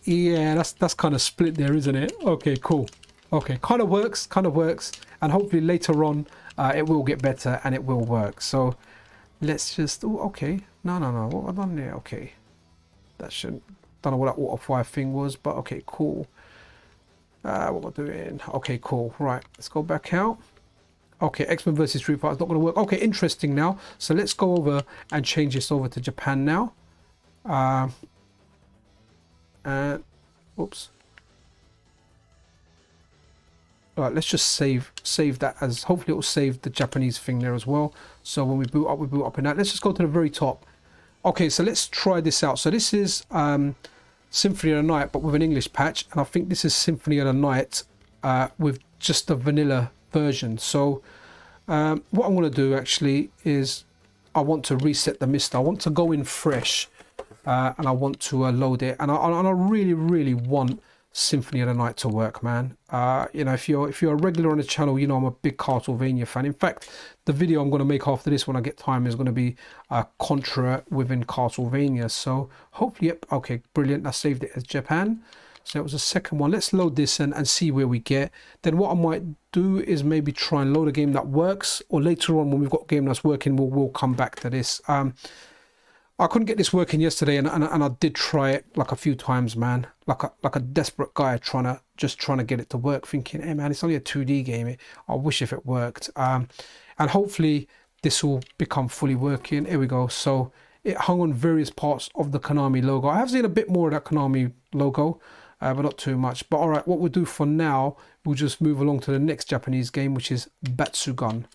yeah, that's kind of split there, isn't it? Okay, cool. Okay, kind of works, and hopefully later on it will get better and it will work. So. Let's just, oh, okay, no, what have I done there? Okay, that shouldn't, don't know what that auto fire thing was, but okay, cool. What am I doing? Okay, cool, right, let's go back out. Okay, X-Men versus Street Fighter is not going to work. Okay, interesting now. So let's go over and change this over to Japan now. And, oops. All right, let's just save that, as hopefully it will save the Japanese thing there as well. So when we boot up in that. Let's just go to the very top. Okay, so let's try this out. So this is Symphony of the Night, but with an English patch, and I think this is Symphony of the Night with just the vanilla version. So what I'm going to do actually is I want to reset the MiSTer. I want to go in fresh, and I want to load it, and I really want Symphony of the Night to work, man. You know, if you're a regular on the channel, you know I'm a big Castlevania fan. In fact, the video I'm going to make after this when I get time is going to be Contra within Castlevania. So hopefully, yep, okay, brilliant. I saved it as Japan. So it was the second one. Let's load this and see where we get. Then what I might do is maybe try and load a game that works, or later on when we've got a game that's working, we'll come back to this. I couldn't get this working yesterday, and I did try it like a few times, man. Like a desperate guy trying to get it to work, thinking, hey man, it's only a 2D game. I wish if it worked. And hopefully this will become fully working. Here we go. So it hung on various parts of the Konami logo. I have seen a bit more of that Konami logo. but not too much. But all right, what we'll do for now, we'll just move along to the next Japanese game, which is Batsugun,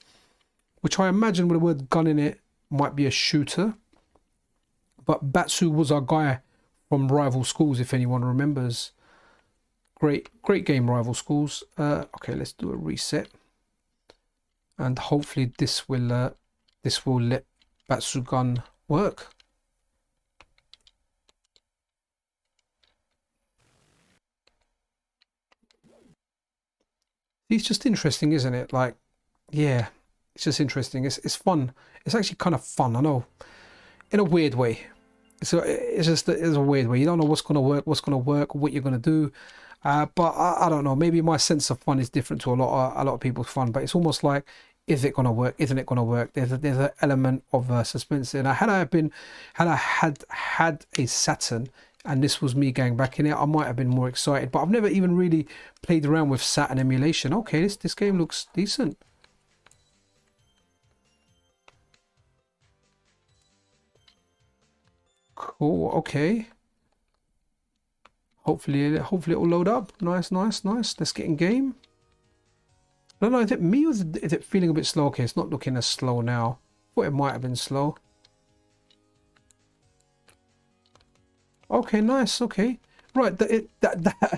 which I imagine with the word gun in it might be a shooter. But Batsu was our guy from Rival Schools, if anyone remembers. Great game, Rival Schools. Okay, let's do a reset, and hopefully this will let Batsugun work. It's just interesting, isn't it? Like, yeah, it's just interesting. It's fun. It's actually kind of fun, I know, in a weird way. So it's a weird way. You don't know what's going to work, what you're going to do. But I don't know. Maybe my sense of fun is different to a lot of people's fun. But it's almost like, is it going to work? Isn't it going to work? There's an element of suspense. And had I had a Saturn, and this was me going back in it, I might have been more excited. But I've never even really played around with Saturn emulation. Okay, this game looks decent. Cool. Okay. Hopefully it'll load up. Nice. Let's get in game. I don't know, is it me or is it feeling a bit slow? Okay, it's not looking as slow now. Thought it might have been slow. Okay, nice. Okay, right.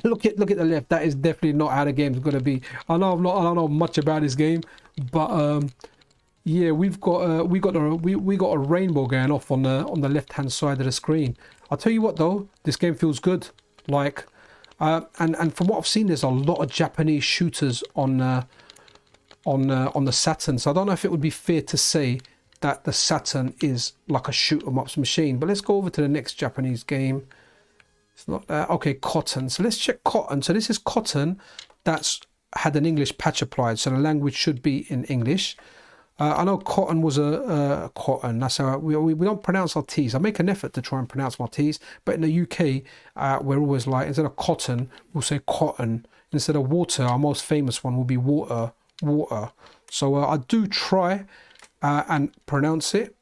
Look at the left. That is definitely not how the game's gonna be. I don't know much about this game, but yeah, we got a rainbow going off on the left hand side of the screen. I'll tell you what though, this game feels good. Like, and from what I've seen, there's a lot of Japanese shooters on the Saturn. So I don't know if it would be fair to say that the Saturn is like a shoot 'em ups machine. But let's go over to the next Japanese game. It's not okay, Cotton. So let's check Cotton. So this is Cotton that's had an English patch applied, so the language should be in English. I know Cotton was a Cotton. That's how we don't pronounce our T's. I make an effort to try and pronounce my T's, but in the UK, we're always like, instead of cotton, we'll say cotton. Instead of water, our most famous one will be water. So I do try and pronounce it.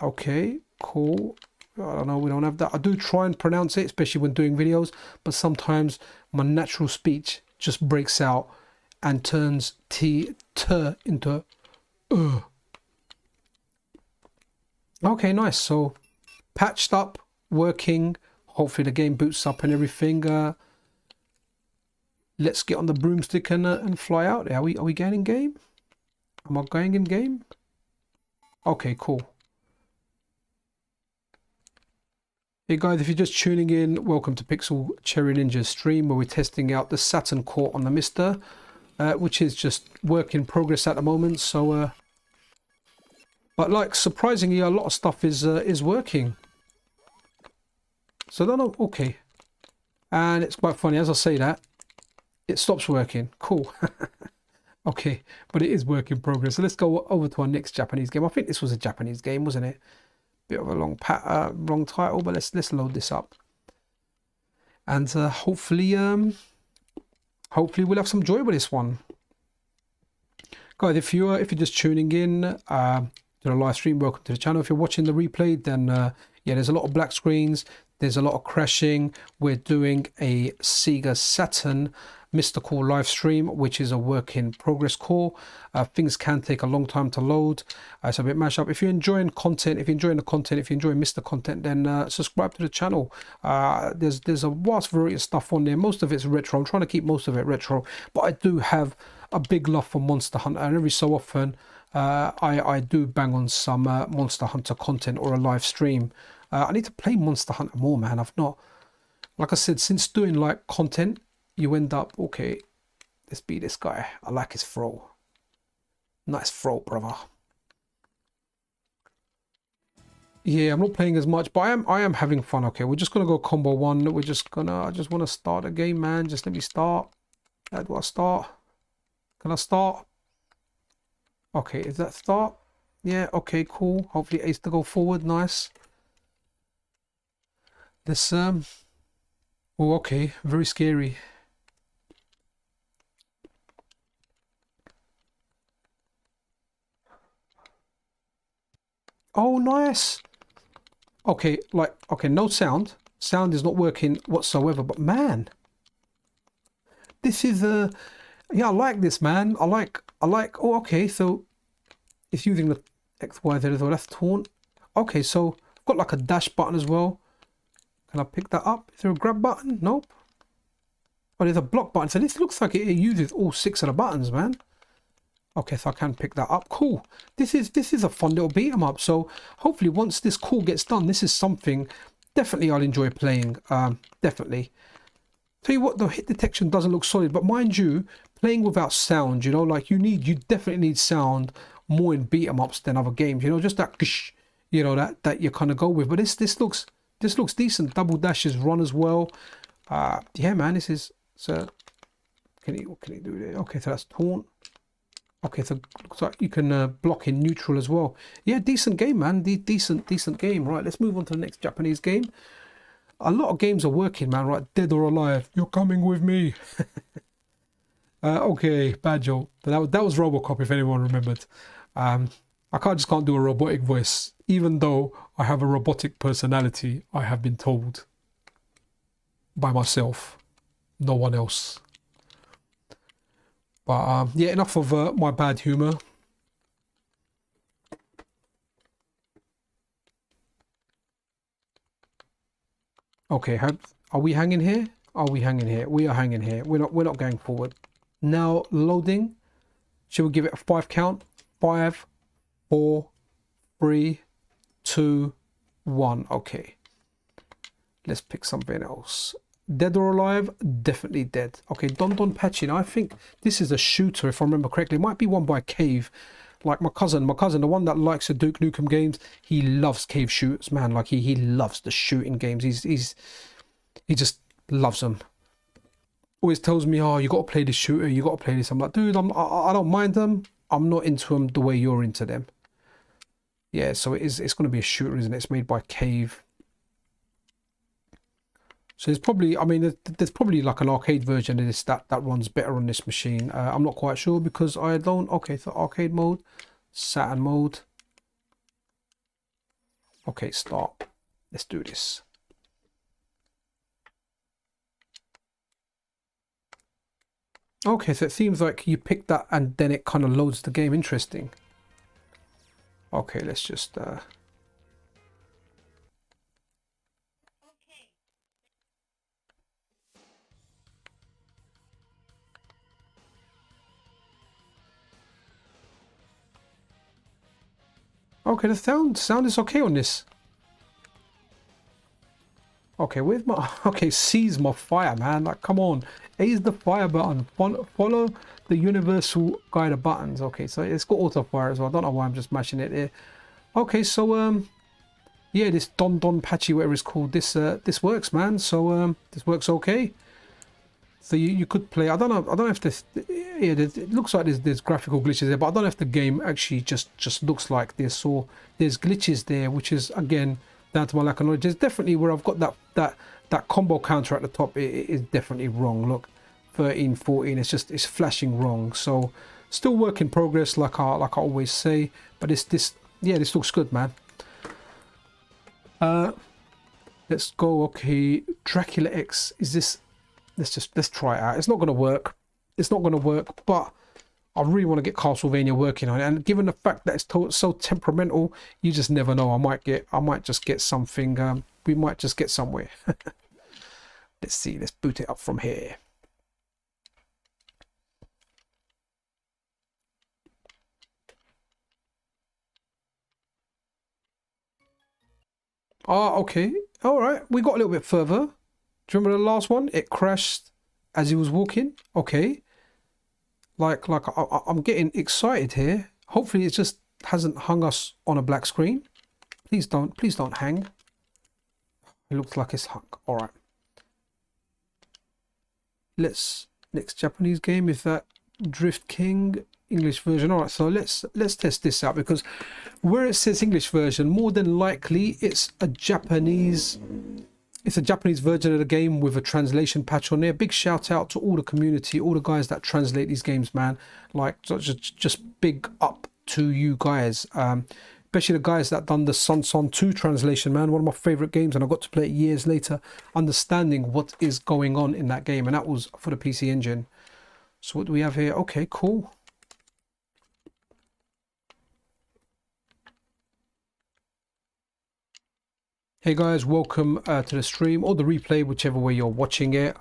Okay, cool. I don't know, we don't have that. I do try and pronounce it, especially when doing videos, but sometimes my natural speech just breaks out and turns T into Okay, nice. So patched up, working. Hopefully the game boots up and everything. Let's get on the broomstick and fly out. Are we going in game? Am I going in game? Okay, cool. Hey guys, if you're just tuning in, welcome to Pixel Cherry Ninja's stream where we're testing out the Saturn core on the MiSTer, which is just work in progress at the moment. So but like surprisingly a lot of stuff is working. So I don't know. Okay, and it's quite funny as I say that it stops working. Cool. Okay, but it is work in progress. So let's go over to our next Japanese game. I think this was a Japanese game, wasn't it? Bit of a long title, but let's load this up, and hopefully we'll have some joy with this one, guys. If you're just tuning in to the live stream, welcome to the channel. If you're watching the replay, then yeah, there's a lot of black screens, there's a lot of crashing. We're doing a Sega Saturn MiSTer core live stream, which is a work in progress core. Things can take a long time to load. It's a bit mashed up. If you're enjoying content, if you're enjoying MiSTer content, then subscribe to the channel. There's a vast variety of stuff on there. Most of it's retro. I'm trying to keep most of it retro, but I do have a big love for Monster Hunter, and every so often I do bang on some Monster Hunter content or a live stream. I need to play Monster Hunter more, man. I've not, like I said, since doing like content, you end up, okay, let's be this guy. I like his throw. Nice throw, brother. Yeah, I'm not playing as much, but I am having fun. Okay, we're just gonna go combo one. I just want to start a game, man. Just let me start. How do I start? Can I start? Okay, is that start? Yeah, okay, cool. Hopefully ace to go forward. Nice. This oh, okay, very scary. Oh, nice. Okay, like, okay, no sound. Sound is not working whatsoever, but man, This is yeah, I like this, man. I like. Oh, okay. So it's using the X, Y, Z as well. That's taunt. Okay, so I've got like a dash button as well. Can I pick that up? Is there a grab button? Nope. Oh, there's a block button. So this looks like it uses all 6 of the buttons, man. Okay, so I can pick that up. Cool. This is a fun little beat 'em up. So hopefully once this call gets done, this is something definitely I'll enjoy playing. Definitely. Tell you what, the hit detection doesn't look solid, but mind you, playing without sound, you know, like you definitely need sound more in beat 'em ups than other games, you know, just that, you know, that you kind of go with. But this looks decent. Double dashes run as well. Yeah, man, this is so. What can he do there? Okay, so that's taunt. Okay, so looks like you can block in neutral as well. Yeah, decent game, man. Decent game. Right, let's move on to the next Japanese game. A lot of games are working, man. Right, Dead or Alive, you're coming with me. Okay, bad joke. But that was RoboCop, if anyone remembered. I just can't do a robotic voice, even though I have a robotic personality. I have been told by myself, no one else. But yeah, enough of my bad humor. Okay, are we hanging here? Are we hanging here? We are hanging here. We're not going forward. Now loading. Should we give it a 5 count? 5, 4, 3, 2, 1. Okay. Let's pick something else. Dead or Alive? Definitely dead. Okay, Don Patchin. I think this is a shooter, if I remember correctly. It might be one by Cave. Like my cousin, the one that likes the Duke Nukem games, he loves cave shooters, man. Like he loves the shooting games. He just loves them. Always tells me, oh, you got to play this shooter, you got to play this. I'm like, dude, I don't mind them. I'm not into them the way you're into them. Yeah, so it's going to be a shooter, isn't it? It's made by Cave. So there's probably, I mean, there's probably like an arcade version of this that runs better on this machine. I'm not quite sure because I don't. Okay, so arcade mode, Saturn mode. Okay, start. Let's do this. Okay, so it seems like you pick that and then it kind of loads the game. Interesting. Okay, let's just okay, the sound is okay on this. Okay, where's my... Okay, C's my fire, man. Like, come on. A is the fire button. Follow the universal guide of buttons. Okay, so it's got auto fire as well. I don't know why I'm just mashing it there. Okay, so yeah, this Don Patchy, whatever it's called, this works, man. So this works okay. So you could play. I don't know if this. Yeah, it looks like there's graphical glitches there, but I don't know if the game actually just looks like this or there's glitches there, which is again down to my lack of knowledge. There's definitely where I've got that combo counter at the top. It is definitely wrong. Look, 13, 14. It's flashing wrong. So still work in progress, like I always say. But this looks good, man. Let's go. Okay, Dracula X. Is this? Let's try it out. It's not going to work. It's not going to work, but I really want to get Castlevania working on it. And given the fact that it's so temperamental, you just never know. I might just get something. We might just get somewhere. Let's see. Let's boot it up from here. Oh, okay. All right. We got a little bit further. Do you remember the last one? It crashed as he was walking. Okay. Like I'm getting excited here. Hopefully it just hasn't hung us on a black screen. Please don't hang. It looks like it's hung. All right. Next Japanese game is that Drift King English version. All right, so let's test this out, because where it says English version, more than likely it's a Japanese version of the game with a translation patch on there. Big shout out to all the community, all the guys that translate these games, man. Like just big up to you guys. especially the guys that done the Sun 2 translation, man. One of my favorite games, and I got to play it years later, understanding what is going on in that game, and that was for the PC Engine. So what do we have here? Okay, cool. Hey guys, welcome to the stream or the replay, whichever way you're watching it.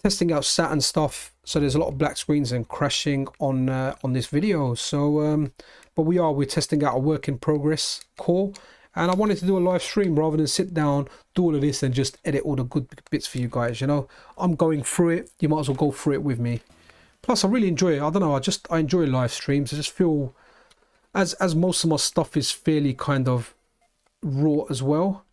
Testing out Saturn stuff, so there's a lot of black screens and crashing on this video. So but we're testing out a work in progress core, and I wanted to do a live stream rather than sit down, do all of this and just edit all the good bits for you guys. You know, I'm going through it, you might as well go through it with me. Plus I really enjoy it. I don't know, I enjoy live streams. I just feel as most of my stuff is fairly kind of raw as well.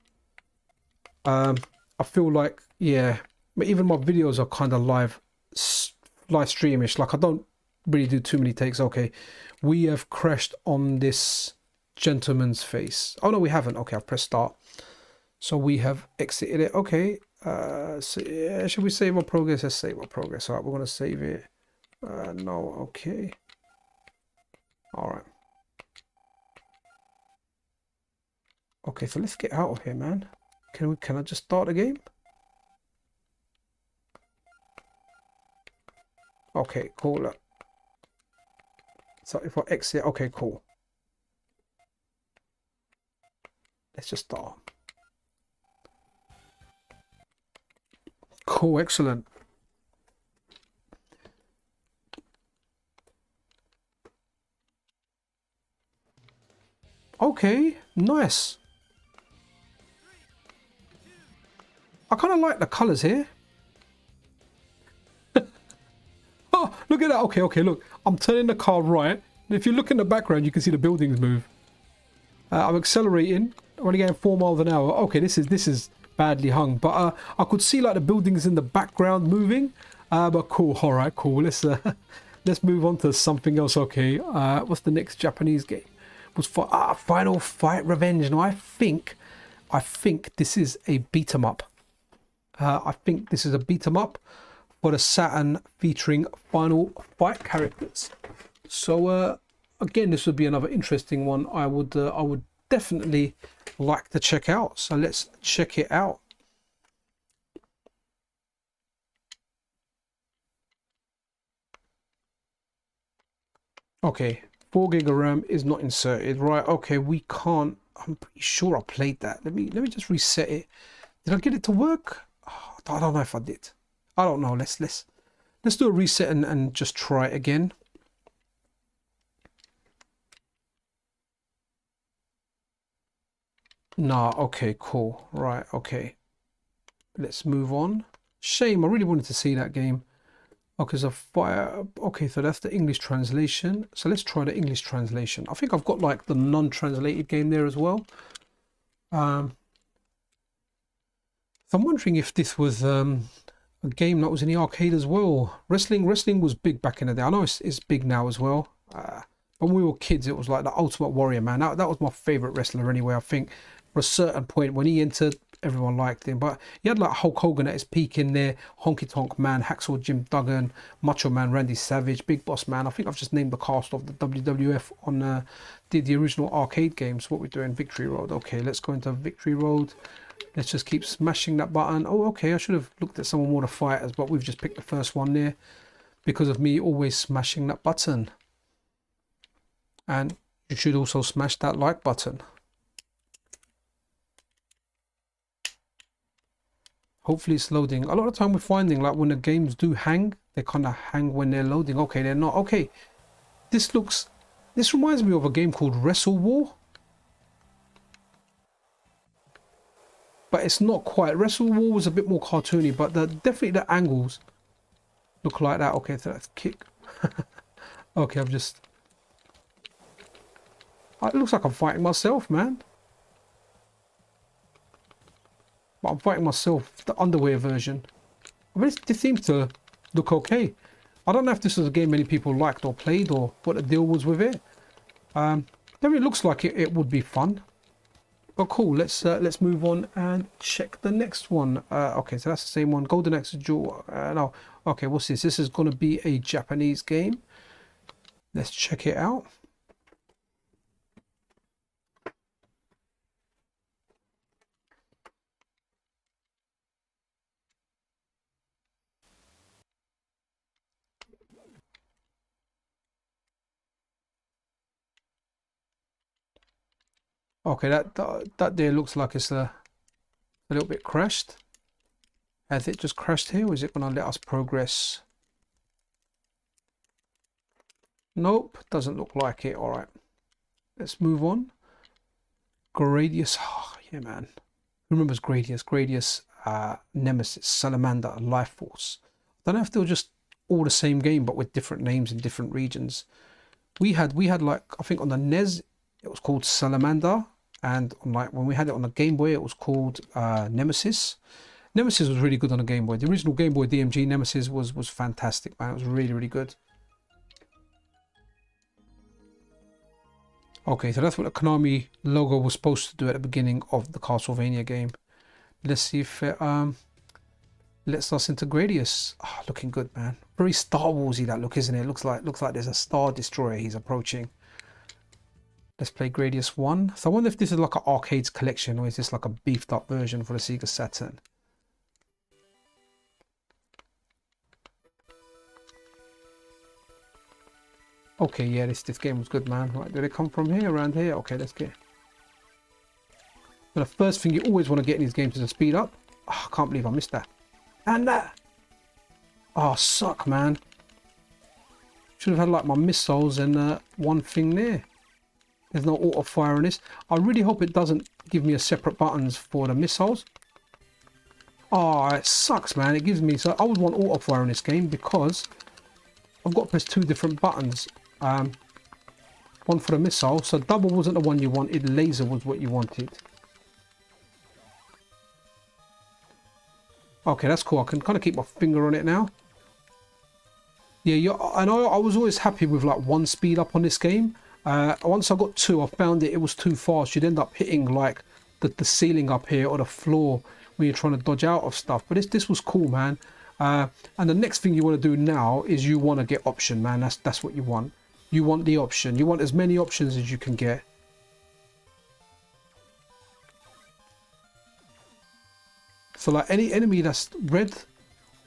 I feel like, yeah, but even my videos are kind of live streamish. Like I don't really do too many takes. Okay, we have crashed on this gentleman's face. Oh no, we haven't. Okay, I've pressed start, so we have exited it. Okay, so yeah, should we save our progress? Let's save our progress. All right, we're gonna save it. No, okay, all right. Okay, so let's get out of here, man. Can I just start the game? Okay, cool. So if I exit, okay, cool. Let's just start. Cool, excellent. Okay, nice. I kind of like the colors here. Oh, look at that. Okay, okay, look. I'm turning the car right. If you look in the background, you can see the buildings move. I'm accelerating. I'm only getting 4 miles an hour. Okay, this is badly hung. But I could see like the buildings in the background moving. But cool. All right, cool. Let's move on to something else. Okay, what's the next Japanese game? Was for Final Fight Revenge. Now I think this is a beat 'em up. I think this is a beat 'em up for the Saturn featuring Final Fight characters. So again, this would be another interesting one. I would definitely like to check out. So let's check it out. Okay, 4 gig of RAM is not inserted. Right, okay, we can't. I'm pretty sure I played that. Let me just reset it. Did I get it to work? Oh, I don't know if I did. I don't know. Let's do a reset and just try it again. Nah, okay, cool. Right, okay. Let's move on. Shame, I really wanted to see that game. Okay, so fire. Okay, so that's the English translation. So let's try the English translation. I think I've got like the non-translated game there as well. So I'm wondering if this was a game that was in the arcade as well. Wrestling was big back in the day. I know it's big now as well. When we were kids, it was like the Ultimate Warrior, man. That was my favorite wrestler anyway. I think for a certain point when he entered, everyone liked him. But he had like Hulk Hogan at his peak in there, Honky Tonk Man, Hacksaw Jim Duggan, Macho Man Randy Savage, Big Boss Man. I think I've just named the cast of the WWF on the original arcade games. What we're doing, Victory Road. Okay, let's go into Victory Road. Let's just keep smashing that button. Oh, okay, I should have looked at some more of the fighters, but we've just picked the first one there because of me always smashing that button. And you should also smash that like button. Hopefully it's loading. A lot of time we're finding like when the games do hang, they kind of hang when they're loading. Okay, they're not. Okay, this reminds me of a game called Wrestle War. But it's not quite. Wrestle War was a bit more cartoony, but definitely the angles look like that. Okay, so that's kick. Okay, I've just... It looks like I'm fighting myself, man. But I'm fighting myself, the underwear version. I mean, this seems to look okay. I don't know if this was a game many people liked or played or what the deal was with it. Definitely looks like it would be fun. But cool, let's move on and check the next one. Okay, so that's the same one. Golden Axe Duel. No, okay, what's this? This is going to be a Japanese game. Let's check it out. Okay, that there looks like it's a little bit crashed. Has it just crashed here, or is it going to let us progress? Nope, doesn't look like it. All right, let's move on. Gradius, oh, yeah, man. Who remembers Gradius? Gradius, Nemesis, Salamander, Life Force. I don't know if they were just all the same game, but with different names in different regions. We had like, I think on the NES it was called Salamander, and on like when we had it on the Game Boy it was called Nemesis. Nemesis was really good on the Game Boy. The original Game Boy DMG Nemesis was fantastic, man. It was really good. Okay, so that's what the Konami logo was supposed to do at the beginning of the Castlevania game. Let's see if it lets us into Gradius. Oh, looking good, man. Very Star Warsy that look, isn't it? Looks like there's a Star Destroyer he's approaching. Let's play Gradius 1. So I wonder if this is like an arcades collection, or is this like a beefed up version for the Sega Saturn? Okay, yeah, this game was good, man. Right, did it come from here, around here? Okay, let's get. But the first thing you always want to get in these games is a speed up. Oh, I can't believe I missed that. And that. Oh, suck, man. Should have had like my missiles and one thing there. There's no auto fire in this. I really hope it doesn't give me a separate buttons for the missiles. Oh, it sucks, man. It gives me, so I would want auto fire in this game because I've got to press two different buttons. One for the missile, so double wasn't the one you wanted, laser was what you wanted. Okay, that's cool. I can kind of keep my finger on it now. Yeah, I know I was always happy with like one speed up on this game. Once I got two, I found it was too fast. You'd end up hitting like the ceiling up here or the floor when you're trying to dodge out of stuff. But this was cool, man. And the next thing you want to do now is you want to get option, man. That's what you want. You want the option. You want as many options as you can get. So like any enemy that's red,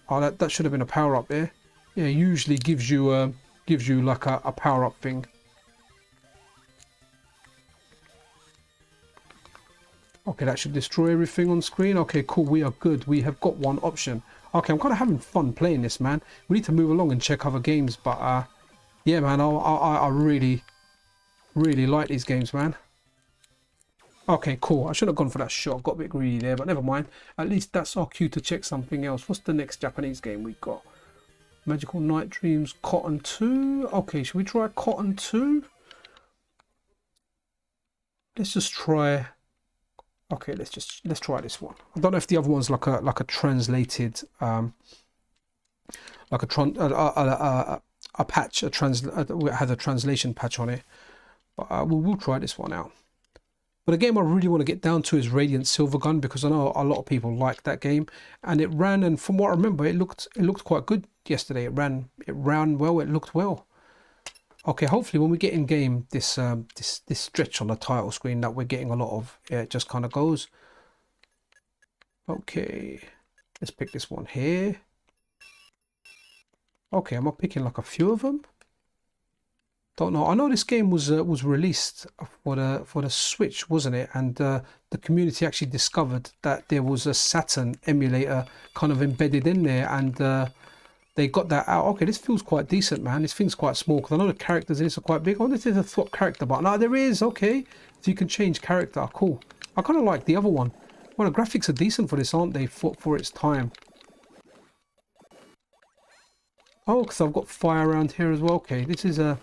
oh, that should have been a power up there. Yeah, usually gives you like a power up thing. Okay, that should destroy everything on screen. Okay, cool. We are good. We have got one option. Okay, I'm kind of having fun playing this, man. We need to move along and check other games, but yeah, man, I really like these games, man. Okay, cool. I should have gone for that shot. Got a bit greedy there, but never mind. At least that's our cue to check something else. What's the next Japanese game we got? Magical Night Dreams, Cotton 2. Okay, should we try Cotton 2? Let's just try. Okay, let's try this one. I don't know if the other one's like a translated like a patch, it has a translation patch on it. But we'll try this one out. But a game I really want to get down to is Radiant Silvergun, because I know a lot of people like that game, and it ran, and from what I remember, it looked quite good yesterday. It ran well. It looked well. Okay, hopefully when we get in game, this stretch on the title screen that we're getting a lot of, yeah, it just kind of goes. Okay, let's pick this one here. Okay, am I picking like a few of them? Don't know. I know this game was released for the Switch, wasn't it? And the community actually discovered that there was a Saturn emulator kind of embedded in there, and they got that out. Okay, this feels quite decent, man. This thing's quite small, because I know the characters in this are quite big. Oh, this is a swap character button. Ah, there is. Okay, so you can change character. Cool. I kind of like the other one. Well, the graphics are decent for this, aren't they, for its time? Oh, because I've got fire around here as well. Okay, this is a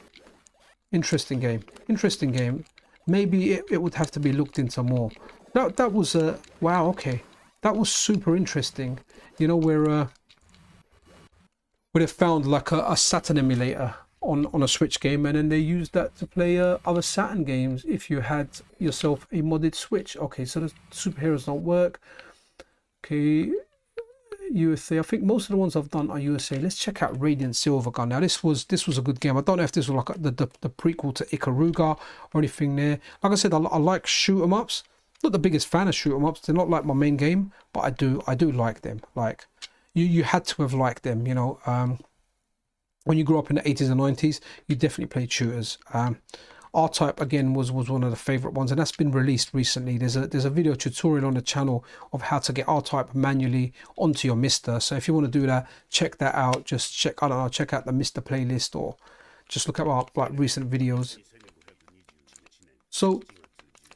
interesting game. Interesting game. Maybe it would have to be looked into more. That was a wow. Okay, that was super interesting. You know, where they found like a Saturn emulator on a Switch game, and then they used that to play other Saturn games if you had yourself a modded Switch. Okay, so the superheroes don't work. Okay, USA. I think most of the ones I've done are USA. Let's check out Radiant Silvergun. Now this was a good game. I don't know if this was like the prequel to Ikaruga or anything there. Like I said, I like shoot 'em ups. Not the biggest fan of shoot 'em ups. They're not like my main game, but I do like them. Like you had to have liked them, you know. When you grew up in the 80s and 90s, you definitely played shooters. R-Type again was one of the favorite ones, and that's been released recently. There's a video tutorial on the channel of how to get R-Type manually onto your MiSTer. So if you want to do that, check that out. Just check, I don't know, check out the MiSTer playlist, or just look at our like recent videos. So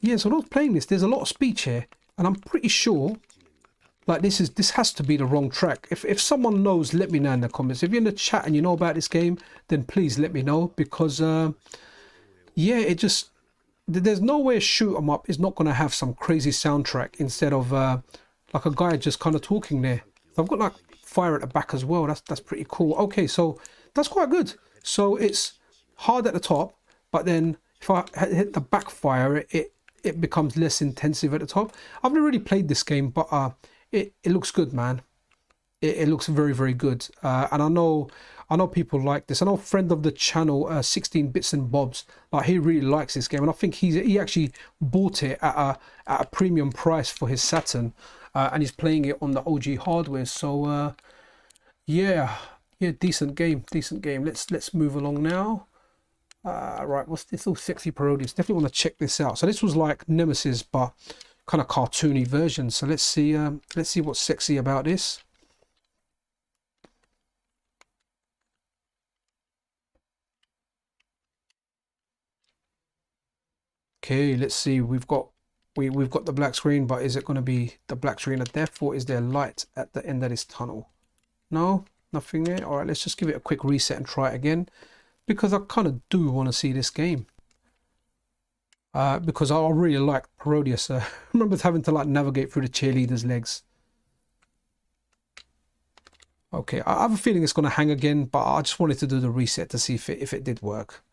yeah, so I was playing this. There's a lot of speech here, and I'm pretty sure like this has to be the wrong track. If someone knows, let me know in the comments. If you're in the chat and you know about this game, then please let me know, because yeah, it just, there's no way a shoot 'em up is not going to have some crazy soundtrack instead of like a guy just kind of talking there. So I've got like fire at the back as well. That's pretty cool. Okay, so that's quite good. So it's hard at the top, but then if I hit the backfire, it becomes less intensive at the top. I've never really played this game, but it looks good, man. It looks very, very good. And I know people like this. I know a friend of the channel, 16 Bits and Bobs, like he really likes this game, and I think he actually bought it at a premium price for his Saturn, and he's playing it on the OG hardware. So yeah, decent game. Let's move along now. Right, what's this? All sexy parodies. Definitely want to check this out. So this was like Nemesis, but kind of cartoony version. So let's see what's sexy about this. Okay, let's see. We've got the black screen, but is it going to be the black screen of death, or is there light at the end of this tunnel? No, nothing there. All right, let's just give it a quick reset and try it again, because I kind of do want to see this game. Because I really like Parodius. I remember having to like navigate through the cheerleader's legs. Okay, I have a feeling it's going to hang again, but I just wanted to do the reset to see if it did work.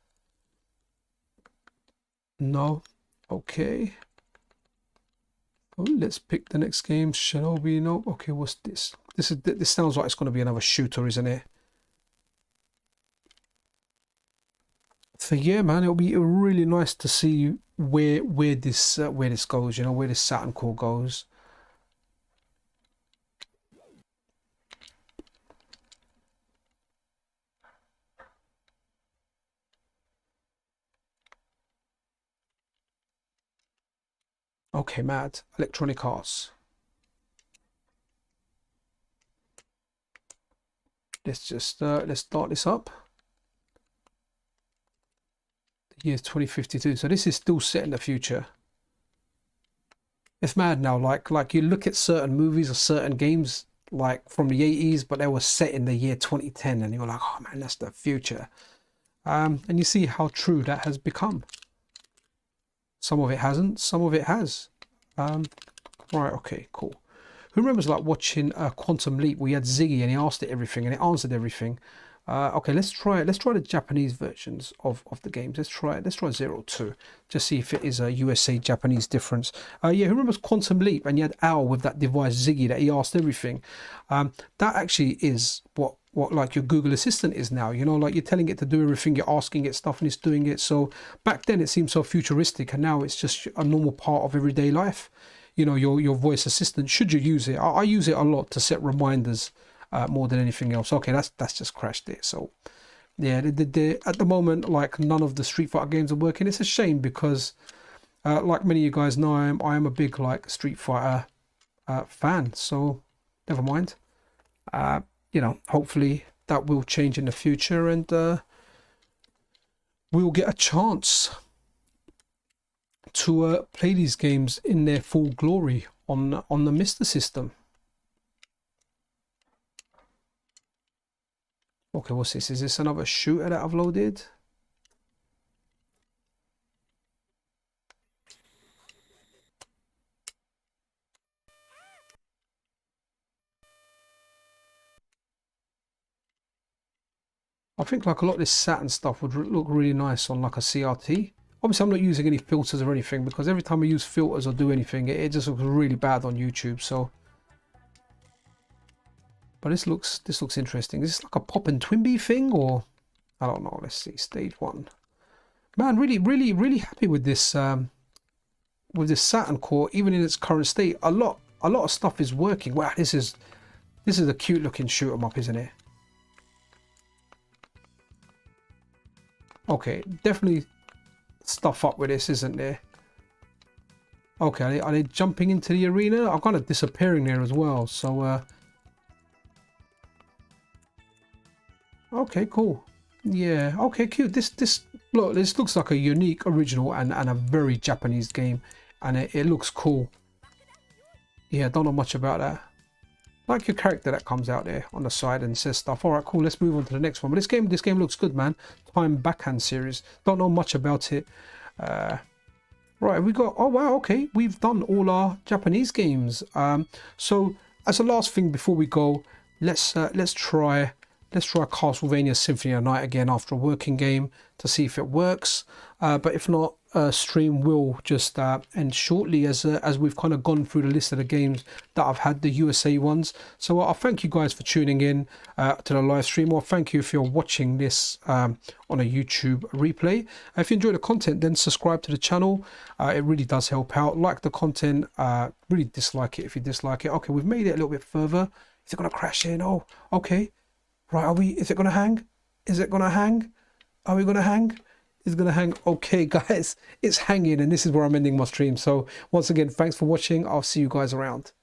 No. Okay. Oh, let's pick the next game. Shinobi. No. Okay, what's this? This sounds like it's going to be another shooter, isn't it? So yeah, man, it'll be really nice to see where this goes. You know, where this Saturn core goes. Okay, mad. Electronic Arts. Let's just let's start this up. The year 2052. So this is still set in the future. It's mad now. Like you look at certain movies or certain games like from the 80s, but they were set in the year 2010, and you're like, oh man, that's the future. And you see how true that has become. Some of it hasn't, some of it has. Right, okay, cool. Who remembers like watching Quantum Leap? We had Ziggy and he asked it everything and it answered everything. Okay, let's try the Japanese versions of the games. Let's try 02. Just see if it is a USA Japanese difference. Yeah, who remembers Quantum Leap? And you had Al with that device Ziggy that he asked everything. That actually is what like your Google Assistant is now. You know, like you're telling it to do everything, you're asking it stuff and it's doing it. So back then it seemed so futuristic, and now it's just a normal part of everyday life. You know, your voice assistant, should you use it? I use it a lot to set reminders more than anything else. Okay, that's just crashed it. So yeah, at the moment, like none of the Street Fighter games are working. It's a shame because like many of you guys know, I am a big like Street Fighter fan. So never mind. You know, hopefully that will change in the future, and we'll get a chance to play these games in their full glory on the MiSTer system. Okay, what's this? Is this another shooter that I've loaded? I think like a lot of this Saturn stuff would look really nice on like a CRT. Obviously, I'm not using any filters or anything, because every time I use filters or do anything, it just looks really bad on YouTube. So, but this looks interesting. Is this like a Pop and Twinbee thing, or I don't know? Let's see. Stage 1. Man, really happy with this Saturn core, even in its current state. A lot of stuff is working. Wow, this is a cute looking shoot 'em up, isn't it? Okay, definitely stuff up with this, isn't there? Okay, are they jumping into the arena? I'm kind of disappearing there as well. So, okay, cool. Yeah, okay, cute. This looks like a unique, original, and a very Japanese game, and it looks cool. Yeah, don't know much about that. Like your character that comes out there on the side and says stuff. All right, cool. Let's move on to the next one. But this game looks good, man. Time Backhand series. Don't know much about it. Right, we got. Oh wow, okay. We've done all our Japanese games. So as a last thing before we go, let's try Castlevania Symphony of Night again after a working game to see if it works. But if not, stream will just end shortly as we've kind of gone through the list of the games that I've had, the USA ones. So I thank you guys for tuning in to the live stream, or thank you if you're watching this on a YouTube replay. If you enjoy the content, then subscribe to the channel. It really does help out. Like the content, really dislike it if you dislike it. Okay, we've made it a little bit further. Is it going to crash in? Oh, okay. Right, is it going to hang? Is it going to hang? Are we going to hang? It's going to hang. Okay, guys, it's hanging, and this is where I'm ending my stream. So once again, thanks for watching. I'll see you guys around.